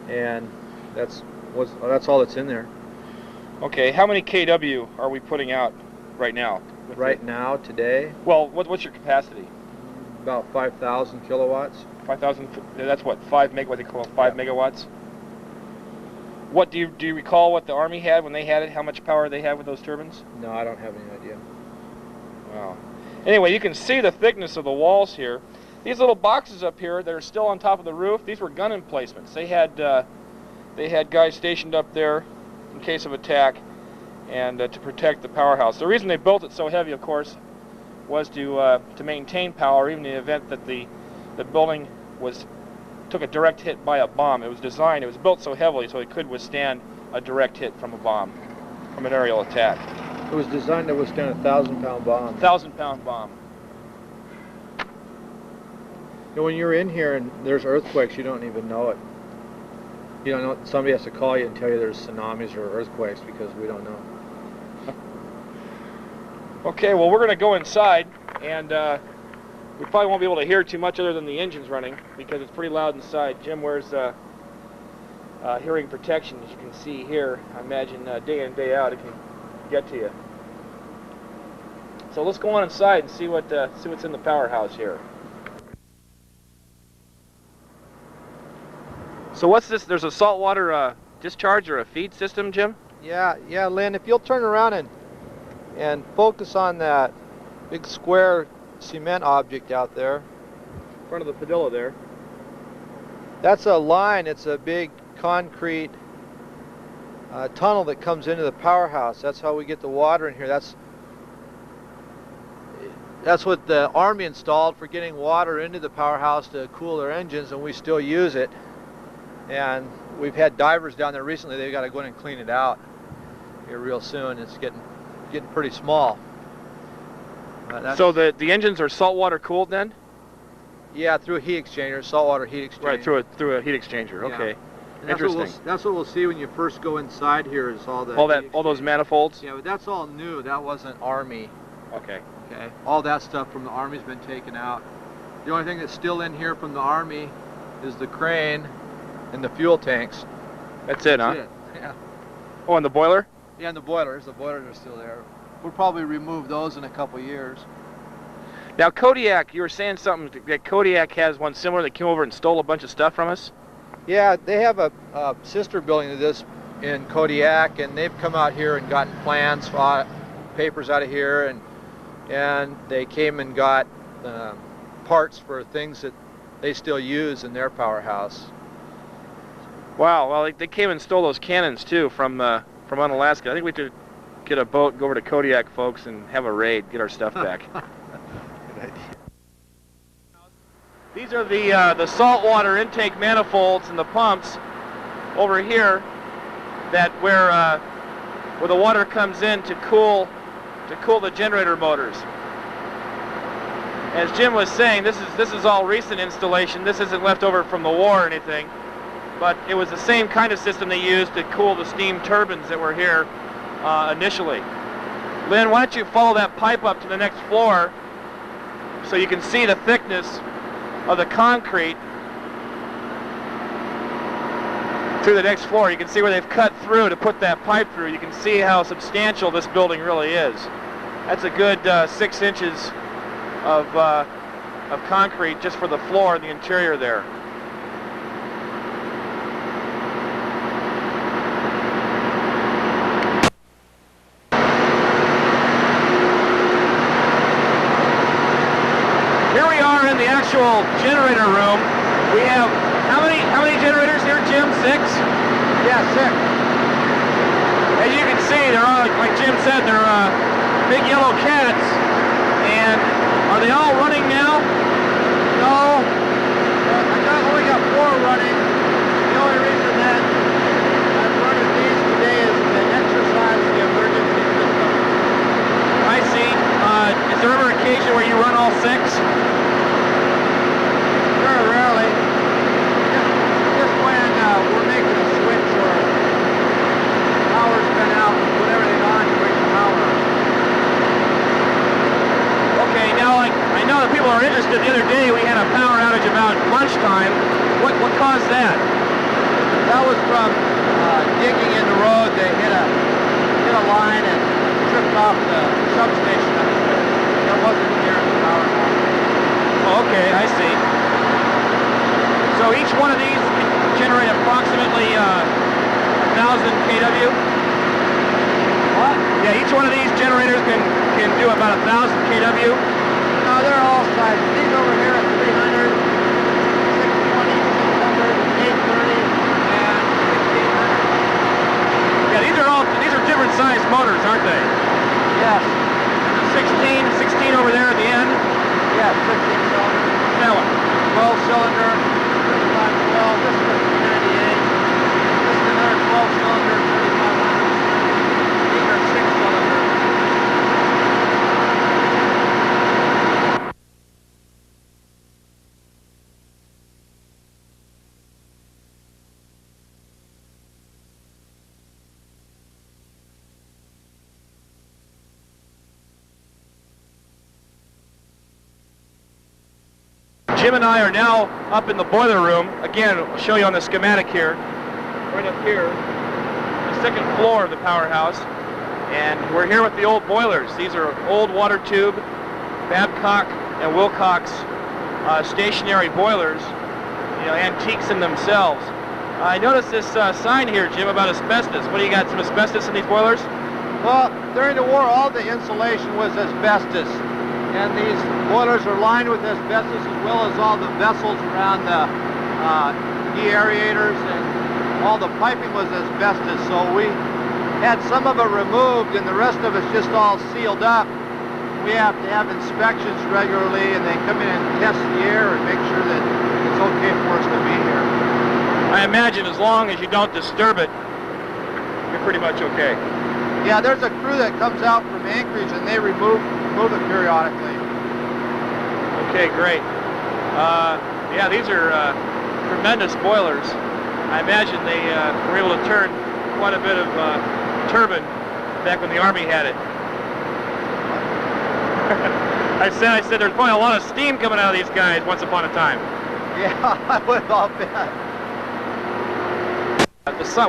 and that's all that's in there. Okay, how many kW are we putting out right now? Right now, today? Well, what's your capacity? About 5,000 kilowatts. 5,000. That's what 5 meg. What they call 5 megawatts. What do you recall what the Army had when they had it? How much power they had with those turbines? No, I don't have any idea. Wow. Anyway, you can see the thickness of the walls here. These little boxes up here that are still on top of the roof, these were gun emplacements. They had guys stationed up there in case of attack and to protect the powerhouse. The reason they built it so heavy, of course, was to maintain power even in the event that the building took a direct hit by a bomb. It was built so heavily so it could withstand a direct hit from a bomb, from an aerial attack. It was designed to withstand a 1,000-pound bomb. 1,000-pound bomb. You know, when you're in here and there's earthquakes, you don't even know it. You don't know. Somebody has to call you and tell you there's tsunamis or earthquakes because we don't know. Okay, well, we're going to go inside, and we probably won't be able to hear too much other than the engines running because it's pretty loud inside. Jim wears hearing protection, as you can see here. I imagine day in, day out it can get to you. So let's go on inside and see what's in the powerhouse here. So what's this? There's a saltwater discharge or a feed system, Jim? Yeah, Lynn, if you'll turn around and focus on that big square cement object out there. In front of the padilla there. That's a line. It's a big concrete tunnel that comes into the powerhouse. That's how we get the water in here. That's what the Army installed for getting water into the powerhouse to cool their engines, and we still use it. And we've had divers down there recently. They've got to go in and clean it out here real soon. It's getting pretty small. So the engines are saltwater cooled then? Yeah, through a heat exchanger, saltwater heat exchanger. Right, through a heat exchanger. Yeah. Okay. Interesting. That's what we'll see when you first go inside here. Is all those manifolds? Yeah, but that's all new. That wasn't Army. Okay. Okay. All that stuff from the Army's been taken out. The only thing that's still in here from the Army is the crane and the fuel tanks. That's it, huh? That's it. Yeah. Oh, and the boiler? Yeah, and the boilers. The boilers are still there. We'll probably remove those in a couple years. Now, Kodiak, you were saying something that Kodiak has one similar that came over and stole a bunch of stuff from us? Yeah, they have a sister building to this in Kodiak, and they've come out here and gotten plans, papers out of here, and they came and got parts for things that they still use in their powerhouse. Wow, well, they came and stole those cannons, too, from Unalaska. I think we could get a boat, go over to Kodiak, folks, and have a raid, get our stuff back. Good idea. These are the saltwater intake manifolds and the pumps over here where the water comes in to cool the generator motors. As Jim was saying, this is all recent installation. This isn't left over from the war or anything, but it was the same kind of system they used to cool the steam turbines that were here initially. Lynn, why don't you follow that pipe up to the next floor so you can see the thickness of the concrete. through the next floor. You can see where they've cut through to put that pipe through. You can see how substantial this building really is. That's a good 6 inches of concrete just for the floor and the interior there. Here we are in the actual generator room. We have how many generators here, Jim? 6? Yeah, 6. As you can see, they're all, like Jim said, they're big yellow cats. And are they all running now? No. I only got 4 running. The only reason that I've running these today is to exercise the emergency system. I see. Is there ever an occasion where you run all 6? Very rarely. Just when we're making a switch or power's been out, put everything on to bring the power. Okay, now I know that people are interested. The other day we had a power outage about lunchtime. What caused that? That was from digging in the road. They hit a line and tripped off the substation. That wasn't near the power house. Oh, okay, I see. So each one of these can generate approximately 1,000 kW? What? Yeah, each one of these generators can do about 1,000 kW. No, they're all sizes. These over here are 300, 620, 600, 830, and 1600. Yeah, these are different sized motors, aren't they? Yes. 16 over there at the end? Yeah, 16 cylinder. That one. 12 cylinder, 3512, this is a 398. This is another 12 cylinder, 3500. These are 6 cylinder. Jim and I are now up in the boiler room. Again, I'll show you on the schematic here. Right up here, the second floor of the powerhouse. And we're here with the old boilers. These are old water tube, Babcock and Wilcox stationary boilers, you know, antiques in themselves. I noticed this sign here, Jim, about asbestos. What do you got, some asbestos in these boilers? Well, during the war, all the insulation was asbestos. And these boilers are lined with asbestos as well as all the vessels around the deaerators, and all the piping was asbestos. So we had some of it removed and the rest of it's just all sealed up. We have to have inspections regularly, and they come in and test the air and make sure that it's okay for us to be here. I imagine as long as you don't disturb it, you're pretty much okay. Yeah, there's a crew that comes out from Anchorage and they remove it periodically. Okay, great. Yeah, these are tremendous boilers. I imagine they were able to turn quite a bit of turbine back when the Army had it. I said there's probably a lot of steam coming out of these guys once upon a time. Yeah, I would all bet.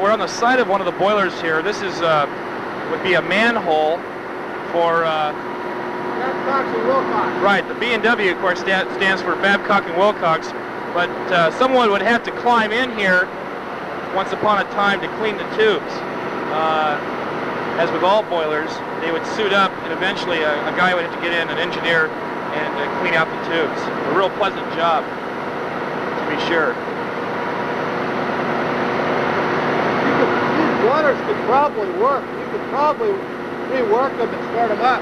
We're on the side of one of the boilers here. This is would be a manhole for Babcock and Wilcox. Right. The B&W, of course, stands for Babcock and Wilcox. But someone would have to climb in here once upon a time to clean the tubes. As with all boilers, they would suit up, and eventually a guy would have to get in, an engineer, and clean out the tubes. A real pleasant job, to be sure. These boilers could probably work. You could probably rework them and start them up.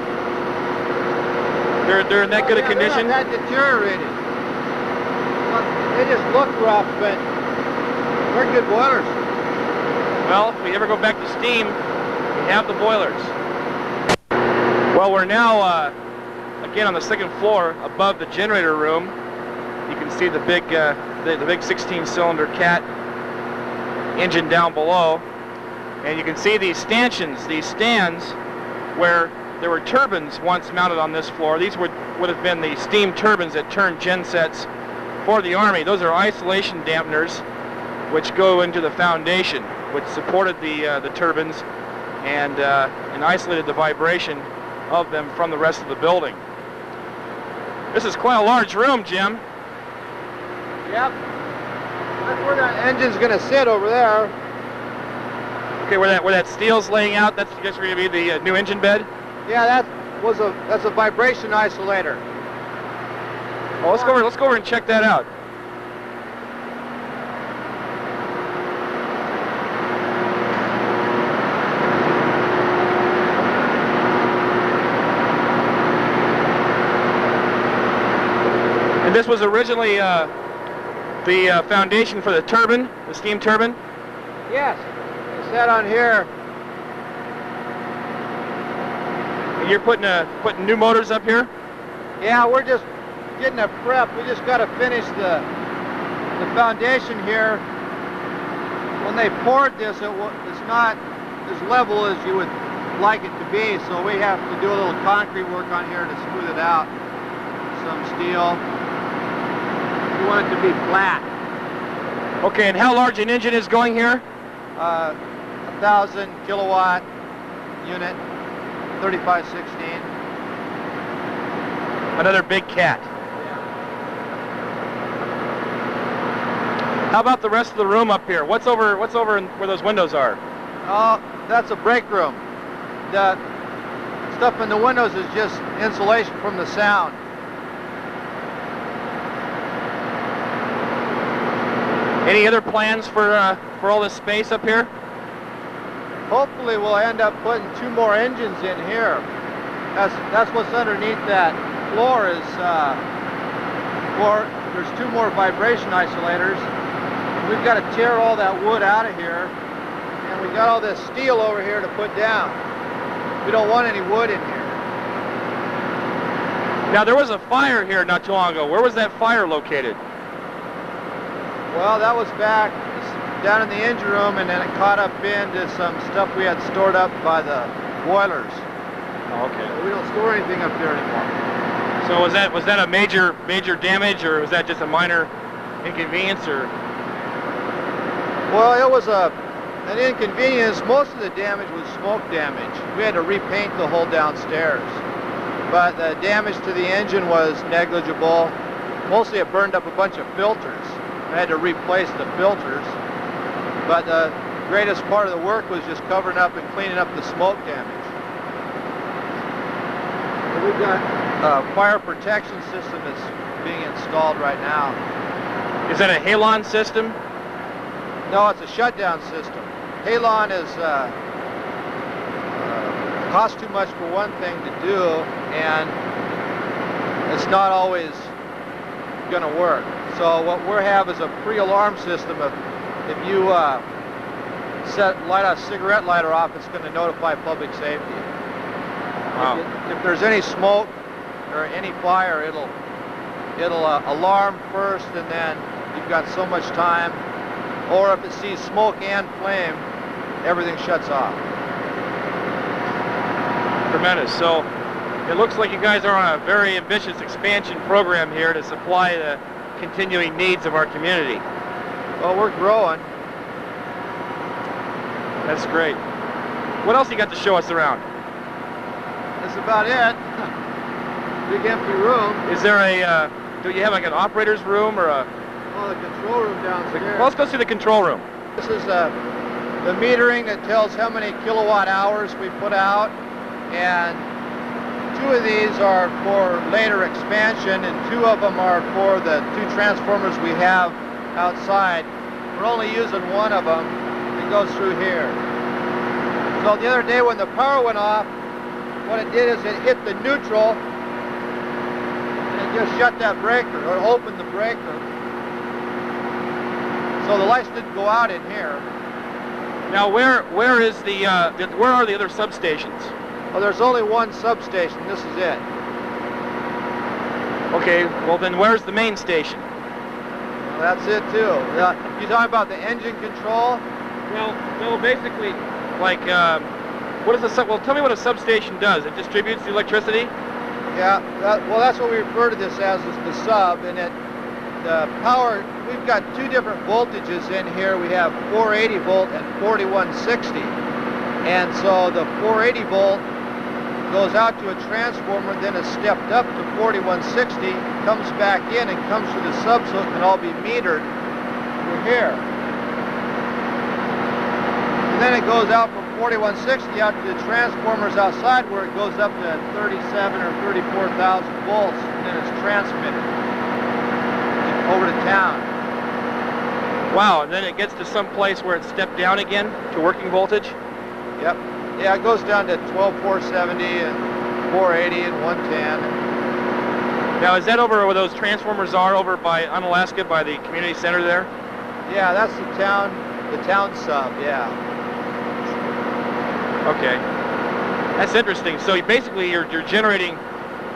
They're in that good a condition? They're not that deteriorated. They just look rough, but they're good boilers. Well, if we ever go back to steam, we have the boilers. Well, we're now again on the second floor above the generator room. You can see the big 16-cylinder Cat engine down below, and you can see these stanchions, these stands, where there were turbines once mounted on this floor. These would have been the steam turbines that turned gensets for the Army. Those are isolation dampeners, which go into the foundation, which supported the turbines and isolated the vibration of them from the rest of the building. This is quite a large room, Jim. Yep. That's where that engine's going to sit over there. Okay, where that steel's laying out, that's I guess going to be the new engine bed? Yeah, that's a vibration isolator. Oh, let's go over and check that out. And this was originally the foundation for the turbine, the steam turbine? Yes. It's that on here. And you're putting new motors up here? Yeah, we're just getting a prep. We just got to finish the foundation here. When they poured this, it's not as level as you would like it to be, so we have to do a little concrete work on here to smooth it out. Some steel. We want it to be flat. Okay, and how large an engine is going here? 1,000 kilowatt unit, 3516. Another big cat. How about the rest of the room up here? What's over where those windows are? Oh, that's a break room. The stuff in the windows is just insulation from the sound. Any other plans for all this space up here? Hopefully we'll end up putting 2 more engines in here. That's what's underneath that floor is there's 2 more vibration isolators. We've got to tear all that wood out of here, and we got all this steel over here to put down. We don't want any wood in here. Now there was a fire here not too long ago. Where was that fire located? Well, that was back down in the engine room, and then it caught up into some stuff we had stored up by the boilers. Oh, okay. We don't store anything up there anymore. So was that a major damage, or was that just a minor inconvenience, or? Well, it was an inconvenience. Most of the damage was smoke damage. We had to repaint the whole downstairs. But the damage to the engine was negligible. Mostly it burned up a bunch of filters. I had to replace the filters. But the greatest part of the work was just covering up and cleaning up the smoke damage. We've got a fire protection system that's being installed right now. Is that a halon system? No, it's a shutdown system. Halon is costs too much for one thing to do, and it's not always going to work. So what we have is a pre-alarm system. If you light a cigarette lighter off, it's going to notify public safety. Wow. If there's any smoke or any fire, it'll alarm first, and then you've got so much time. Or if it sees smoke and flame, everything shuts off. Tremendous. So it looks like you guys are on a very ambitious expansion program here to supply the continuing needs of our community. Well, we're growing. That's great. What else you got to show us around? That's about it. Big empty room. Is there a, do you have like an operator's room or a? Oh, the control room downstairs. Well, let's go see the control room. This is the metering that tells how many kilowatt hours we put out, and 2 of these are for later expansion, and 2 of them are for the 2 transformers we have outside. We're only using 1 of them. It goes through here. So the other day when the power went off, what it did is it hit the neutral, and it just shut that breaker, or opened the breaker. So the lights didn't go out in here. Now where are the other substations? Well, there's only 1 substation. This is it. Okay, well then where's the main station? Well, that's it too. You talking about the engine control? Well, no, basically, like, what is well, tell me what a substation does. It distributes the electricity? Yeah, well, that's what we refer to this as, is the sub, and the power, we've got two different voltages in here. We have 480 volt and 4160. And so the 480 volt goes out to a transformer, then is stepped up to 4160, comes back in and comes to the sub so it can all be metered through here. And then it goes out from 4160 out to the transformers outside where it goes up to 37 or 34,000 volts, and then it's transmitted over to town. Wow, and then it gets to some place where it's stepped down again to working voltage? Yep. Yeah, it goes down to 12,470 and 480 and 110. Now, is that over where those transformers are over by Unalaska, by the community center there? Yeah, that's the town sub, yeah. Okay. That's interesting. So basically you're generating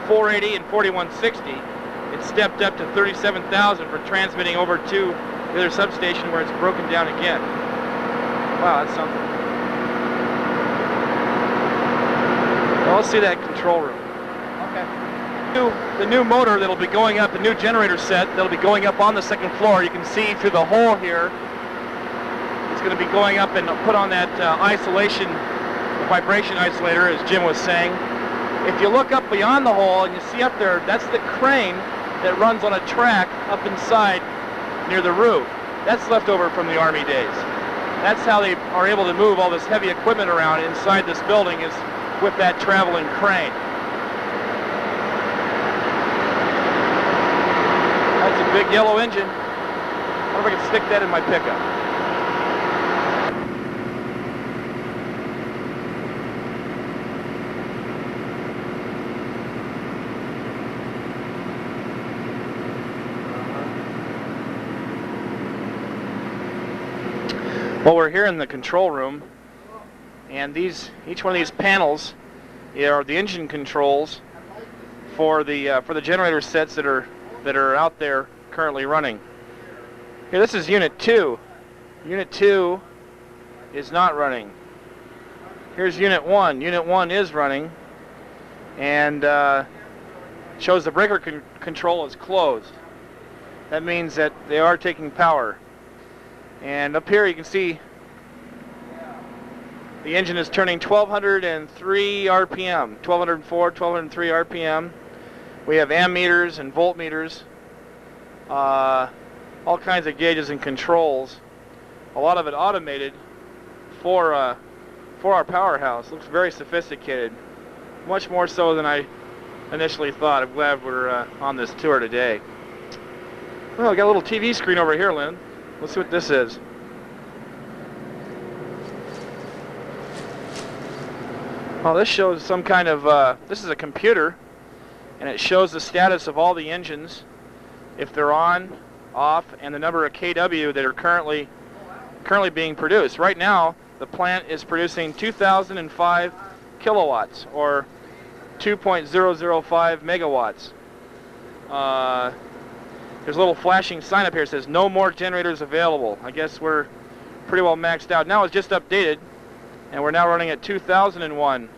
480 and 4160. It's stepped up to 37,000 for transmitting over to the other substation where it's broken down again. Wow, that's something. Well, let's see that control room. Okay. The new motor that'll be going up, the new generator set that'll be going up on the second floor. You can see through the hole here. It's going to be going up and put on that isolation, the vibration isolator, as Jim was saying. If you look up beyond the hole and you see up there, that's the crane that runs on a track up inside near the roof. That's left over from the Army days. That's how they are able to move all this heavy equipment around inside this building, is with that traveling crane. That's a big yellow engine. I wonder if I can stick that in my pickup. Well, we're here in the control room, and each one of these panels are the engine controls for the generator sets that are out there currently running. Here, this is Unit 2. Unit 2 is not running. Here's Unit 1. Unit 1 is running, and shows the breaker control is closed. That means that they are taking power. And up here you can see the engine is turning 1203 RPM, 1204, 1203 RPM. We have ammeters and voltmeters, all kinds of gauges and controls. A lot of it automated for our powerhouse. Looks very sophisticated, much more so than I initially thought. I'm glad we're on this tour today. Oh, we got a little TV screen over here, Lynn. Let's see what this is. Oh, this shows some kind of, this is a computer, and it shows the status of all the engines, if they're on, off, and the number of kW that are currently being produced. Right now, the plant is producing 2,005 kilowatts, or 2.005 megawatts. There's a little flashing sign up here that says no more generators available. I guess we're pretty well maxed out. Now it's just updated, and we're now running at 2,001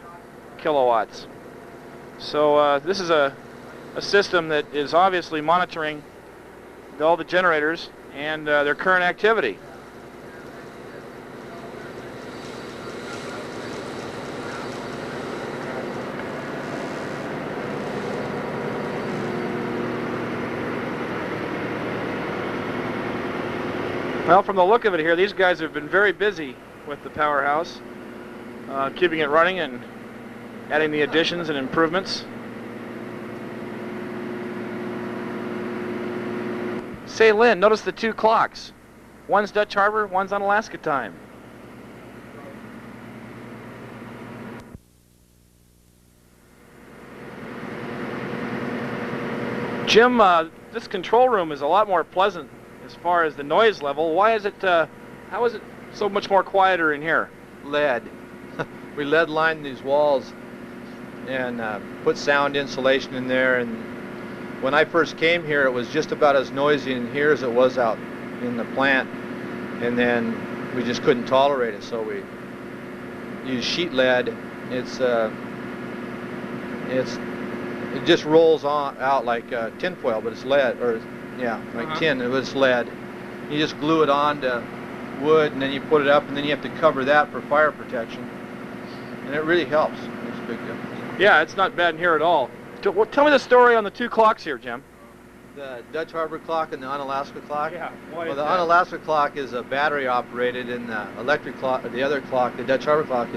kilowatts. So this is a system that is obviously monitoring all the generators and their current activity. Well, from the look of it here, these guys have been very busy with the powerhouse, keeping it running and adding the additions and improvements. Say, Lynn, notice the two clocks. One's Dutch Harbor, one's Unalaska time. Jim, this control room is a lot more pleasant as far as the noise level. Why is it, how is it so much more quieter in here? Lead. We lead lined these walls and put sound insulation in there, and when I first came here it was just about as noisy in here as it was out in the plant, and then we just couldn't tolerate it, so we used sheet lead. It just rolls out like tinfoil, but it's lead, or Yeah, like tin. It was lead. You just glue it on to wood, and then you put it up, and then you have to cover that for fire protection. And it really helps. It's a big difference. Yeah, it's not bad in here at all. Tell me the story on the two clocks here, Jim. The Dutch Harbor clock and the Unalaska clock? Yeah. Well, the Unalaska clock is a battery operated, and the electric clock, the other clock, the Dutch Harbor clock,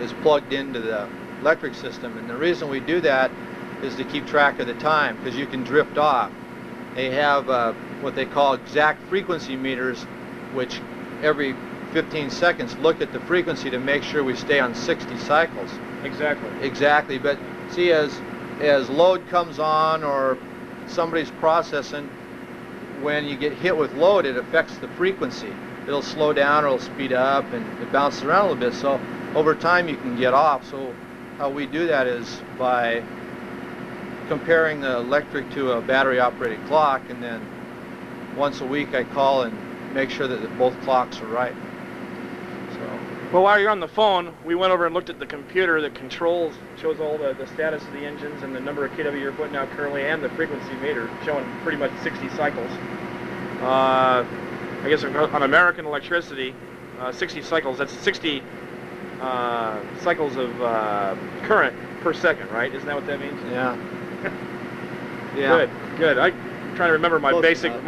is plugged into the electric system. And the reason we do that is to keep track of the time, because you can drift off. They have what they call exact frequency meters, which every 15 seconds look at the frequency to make sure we stay on 60 cycles. Exactly. Exactly. But see, as load comes on or somebody's processing, when you get hit with load, it affects the frequency. It'll slow down or it'll speed up, and it bounces around a little bit. So over time you can get off. So how we do that is by comparing the electric to a battery operated clock, and then once a week I call and make sure that both clocks are right. So. Well, while you're on the phone, we went over and looked at the computer that shows all the status of the engines and the number of kW you're putting out currently, and the frequency meter showing pretty much 60 cycles. I guess on American electricity, 60 cycles, that's 60 cycles of current per second, right? Isn't that what that means? Yeah. Yeah. Good. I'm trying to remember my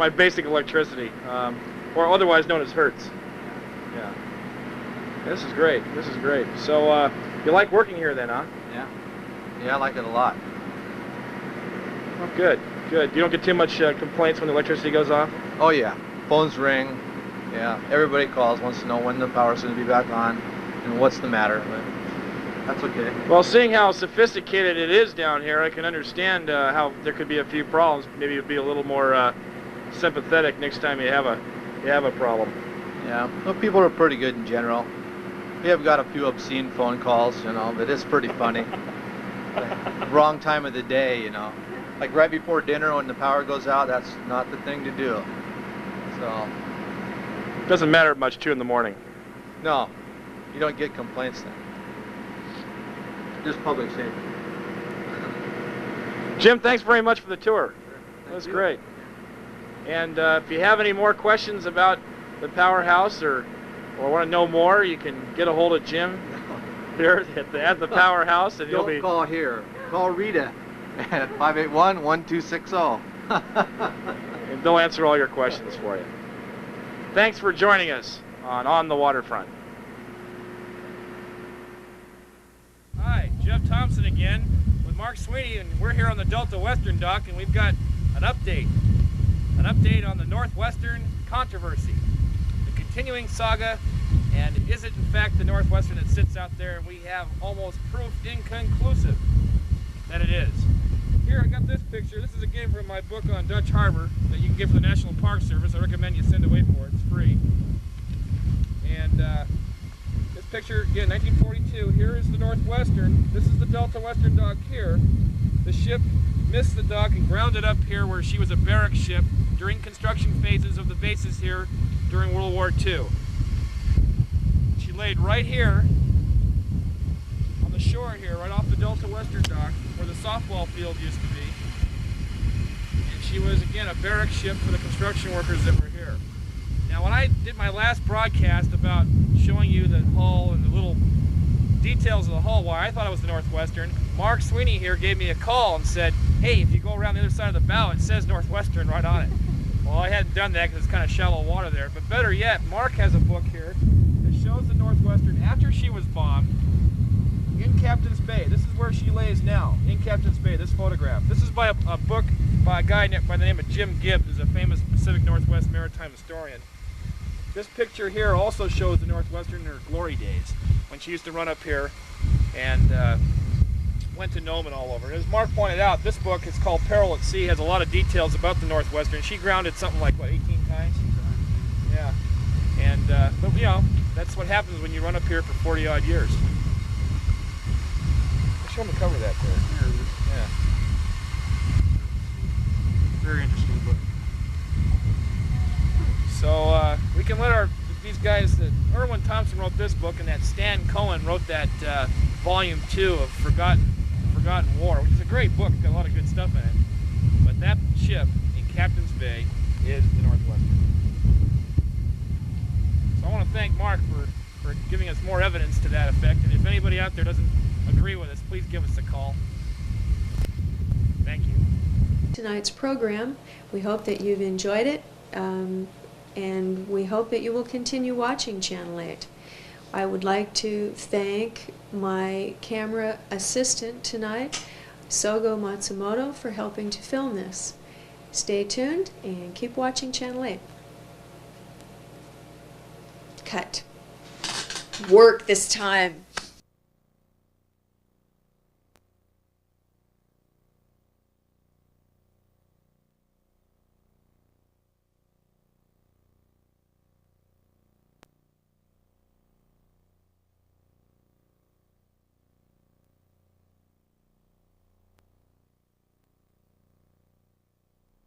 basic electricity, or otherwise known as hertz. Yeah. This is great. This is great. So you like working here then, huh? Yeah. Yeah, I like it a lot. Oh, good. Good. You don't get too much complaints when the electricity goes off? Oh yeah. Phones ring. Yeah. Everybody calls, wants to know when the power's going to be back on and what's the matter. But that's okay. Well, seeing how sophisticated it is down here, I can understand how there could be a few problems. Maybe you'd be a little more sympathetic next time you have a problem. Yeah. Well, people are pretty good in general. We have got a few obscene phone calls, you know, but it's pretty funny. Wrong time of the day, you know. Like right before dinner when the power goes out, that's not the thing to do. So. Doesn't matter much 2 in the morning. No. You don't get complaints then. Just public safety. Jim, thanks very much for the tour. That was great. And if you have any more questions about the powerhouse or want to know more, you can get a hold of Jim here at the powerhouse, and Don't call here. Call Rita at 581-1260. And they'll answer all your questions for you. Thanks for joining us on the Waterfront. Hi, Jeff Thompson again with Mark Sweeney, and we're here on the Delta Western dock, and we've got an update on the Northwestern controversy, the continuing saga, and is it in fact the Northwestern that sits out there? And we have almost proof inconclusive that it is. Here, I got this picture. This is again from my book on Dutch Harbor that you can get from the National Park Service. I recommend you send away for it. It's free. And this picture, again, 1942. Here is the Northwestern. This is the Delta Western dock here. The ship missed the dock and grounded up here where she was a barrack ship during construction phases of the bases here during World War II. She laid right here on the shore here, right off the Delta Western dock, where the softball field used to be. And she was, again, a barrack ship for the construction workers that were here. Now, when I did my last broadcast about showing you the hull and the little details of the hull, why I thought it was the Northwestern, Mark Sweeney here gave me a call and said, hey, if you go around the other side of the bow, it says Northwestern right on it. Well, I hadn't done that because it's kind of shallow water there. But better yet, Mark has a book here that shows the Northwestern after she was bombed in Captain's Bay. This is where she lays now, in Captain's Bay, this photograph. This is by a book by a guy by the name of Jim Gibbs, who's a famous Pacific Northwest maritime historian. This picture here also shows the Northwestern in her glory days, when she used to run up here and went to Nome and all over. And as Mark pointed out, this book is called Peril at Sea, has a lot of details about the Northwestern. She grounded something like, what, 18 times? Yeah. And, but you know, that's what happens when you run up here for 40 odd years. Show them the cover of that there. Yeah. Very interesting book. So we can let these guys, Erwin Thompson wrote this book, and that Stan Cohen wrote that volume 2 of Forgotten War, which is a great book. It's got a lot of good stuff in it. But that ship in Captain's Bay is the northwestern. So I want to thank Mark for giving us more evidence to that effect, and if anybody out there doesn't agree with us, please give us a call. Thank you. Tonight's program, we hope that you've enjoyed it, and we hope that you will continue watching Channel 8. I would like to thank my camera assistant tonight, Sogo Matsumoto, for helping to film this. Stay tuned and keep watching Channel 8. Cut. Work this time.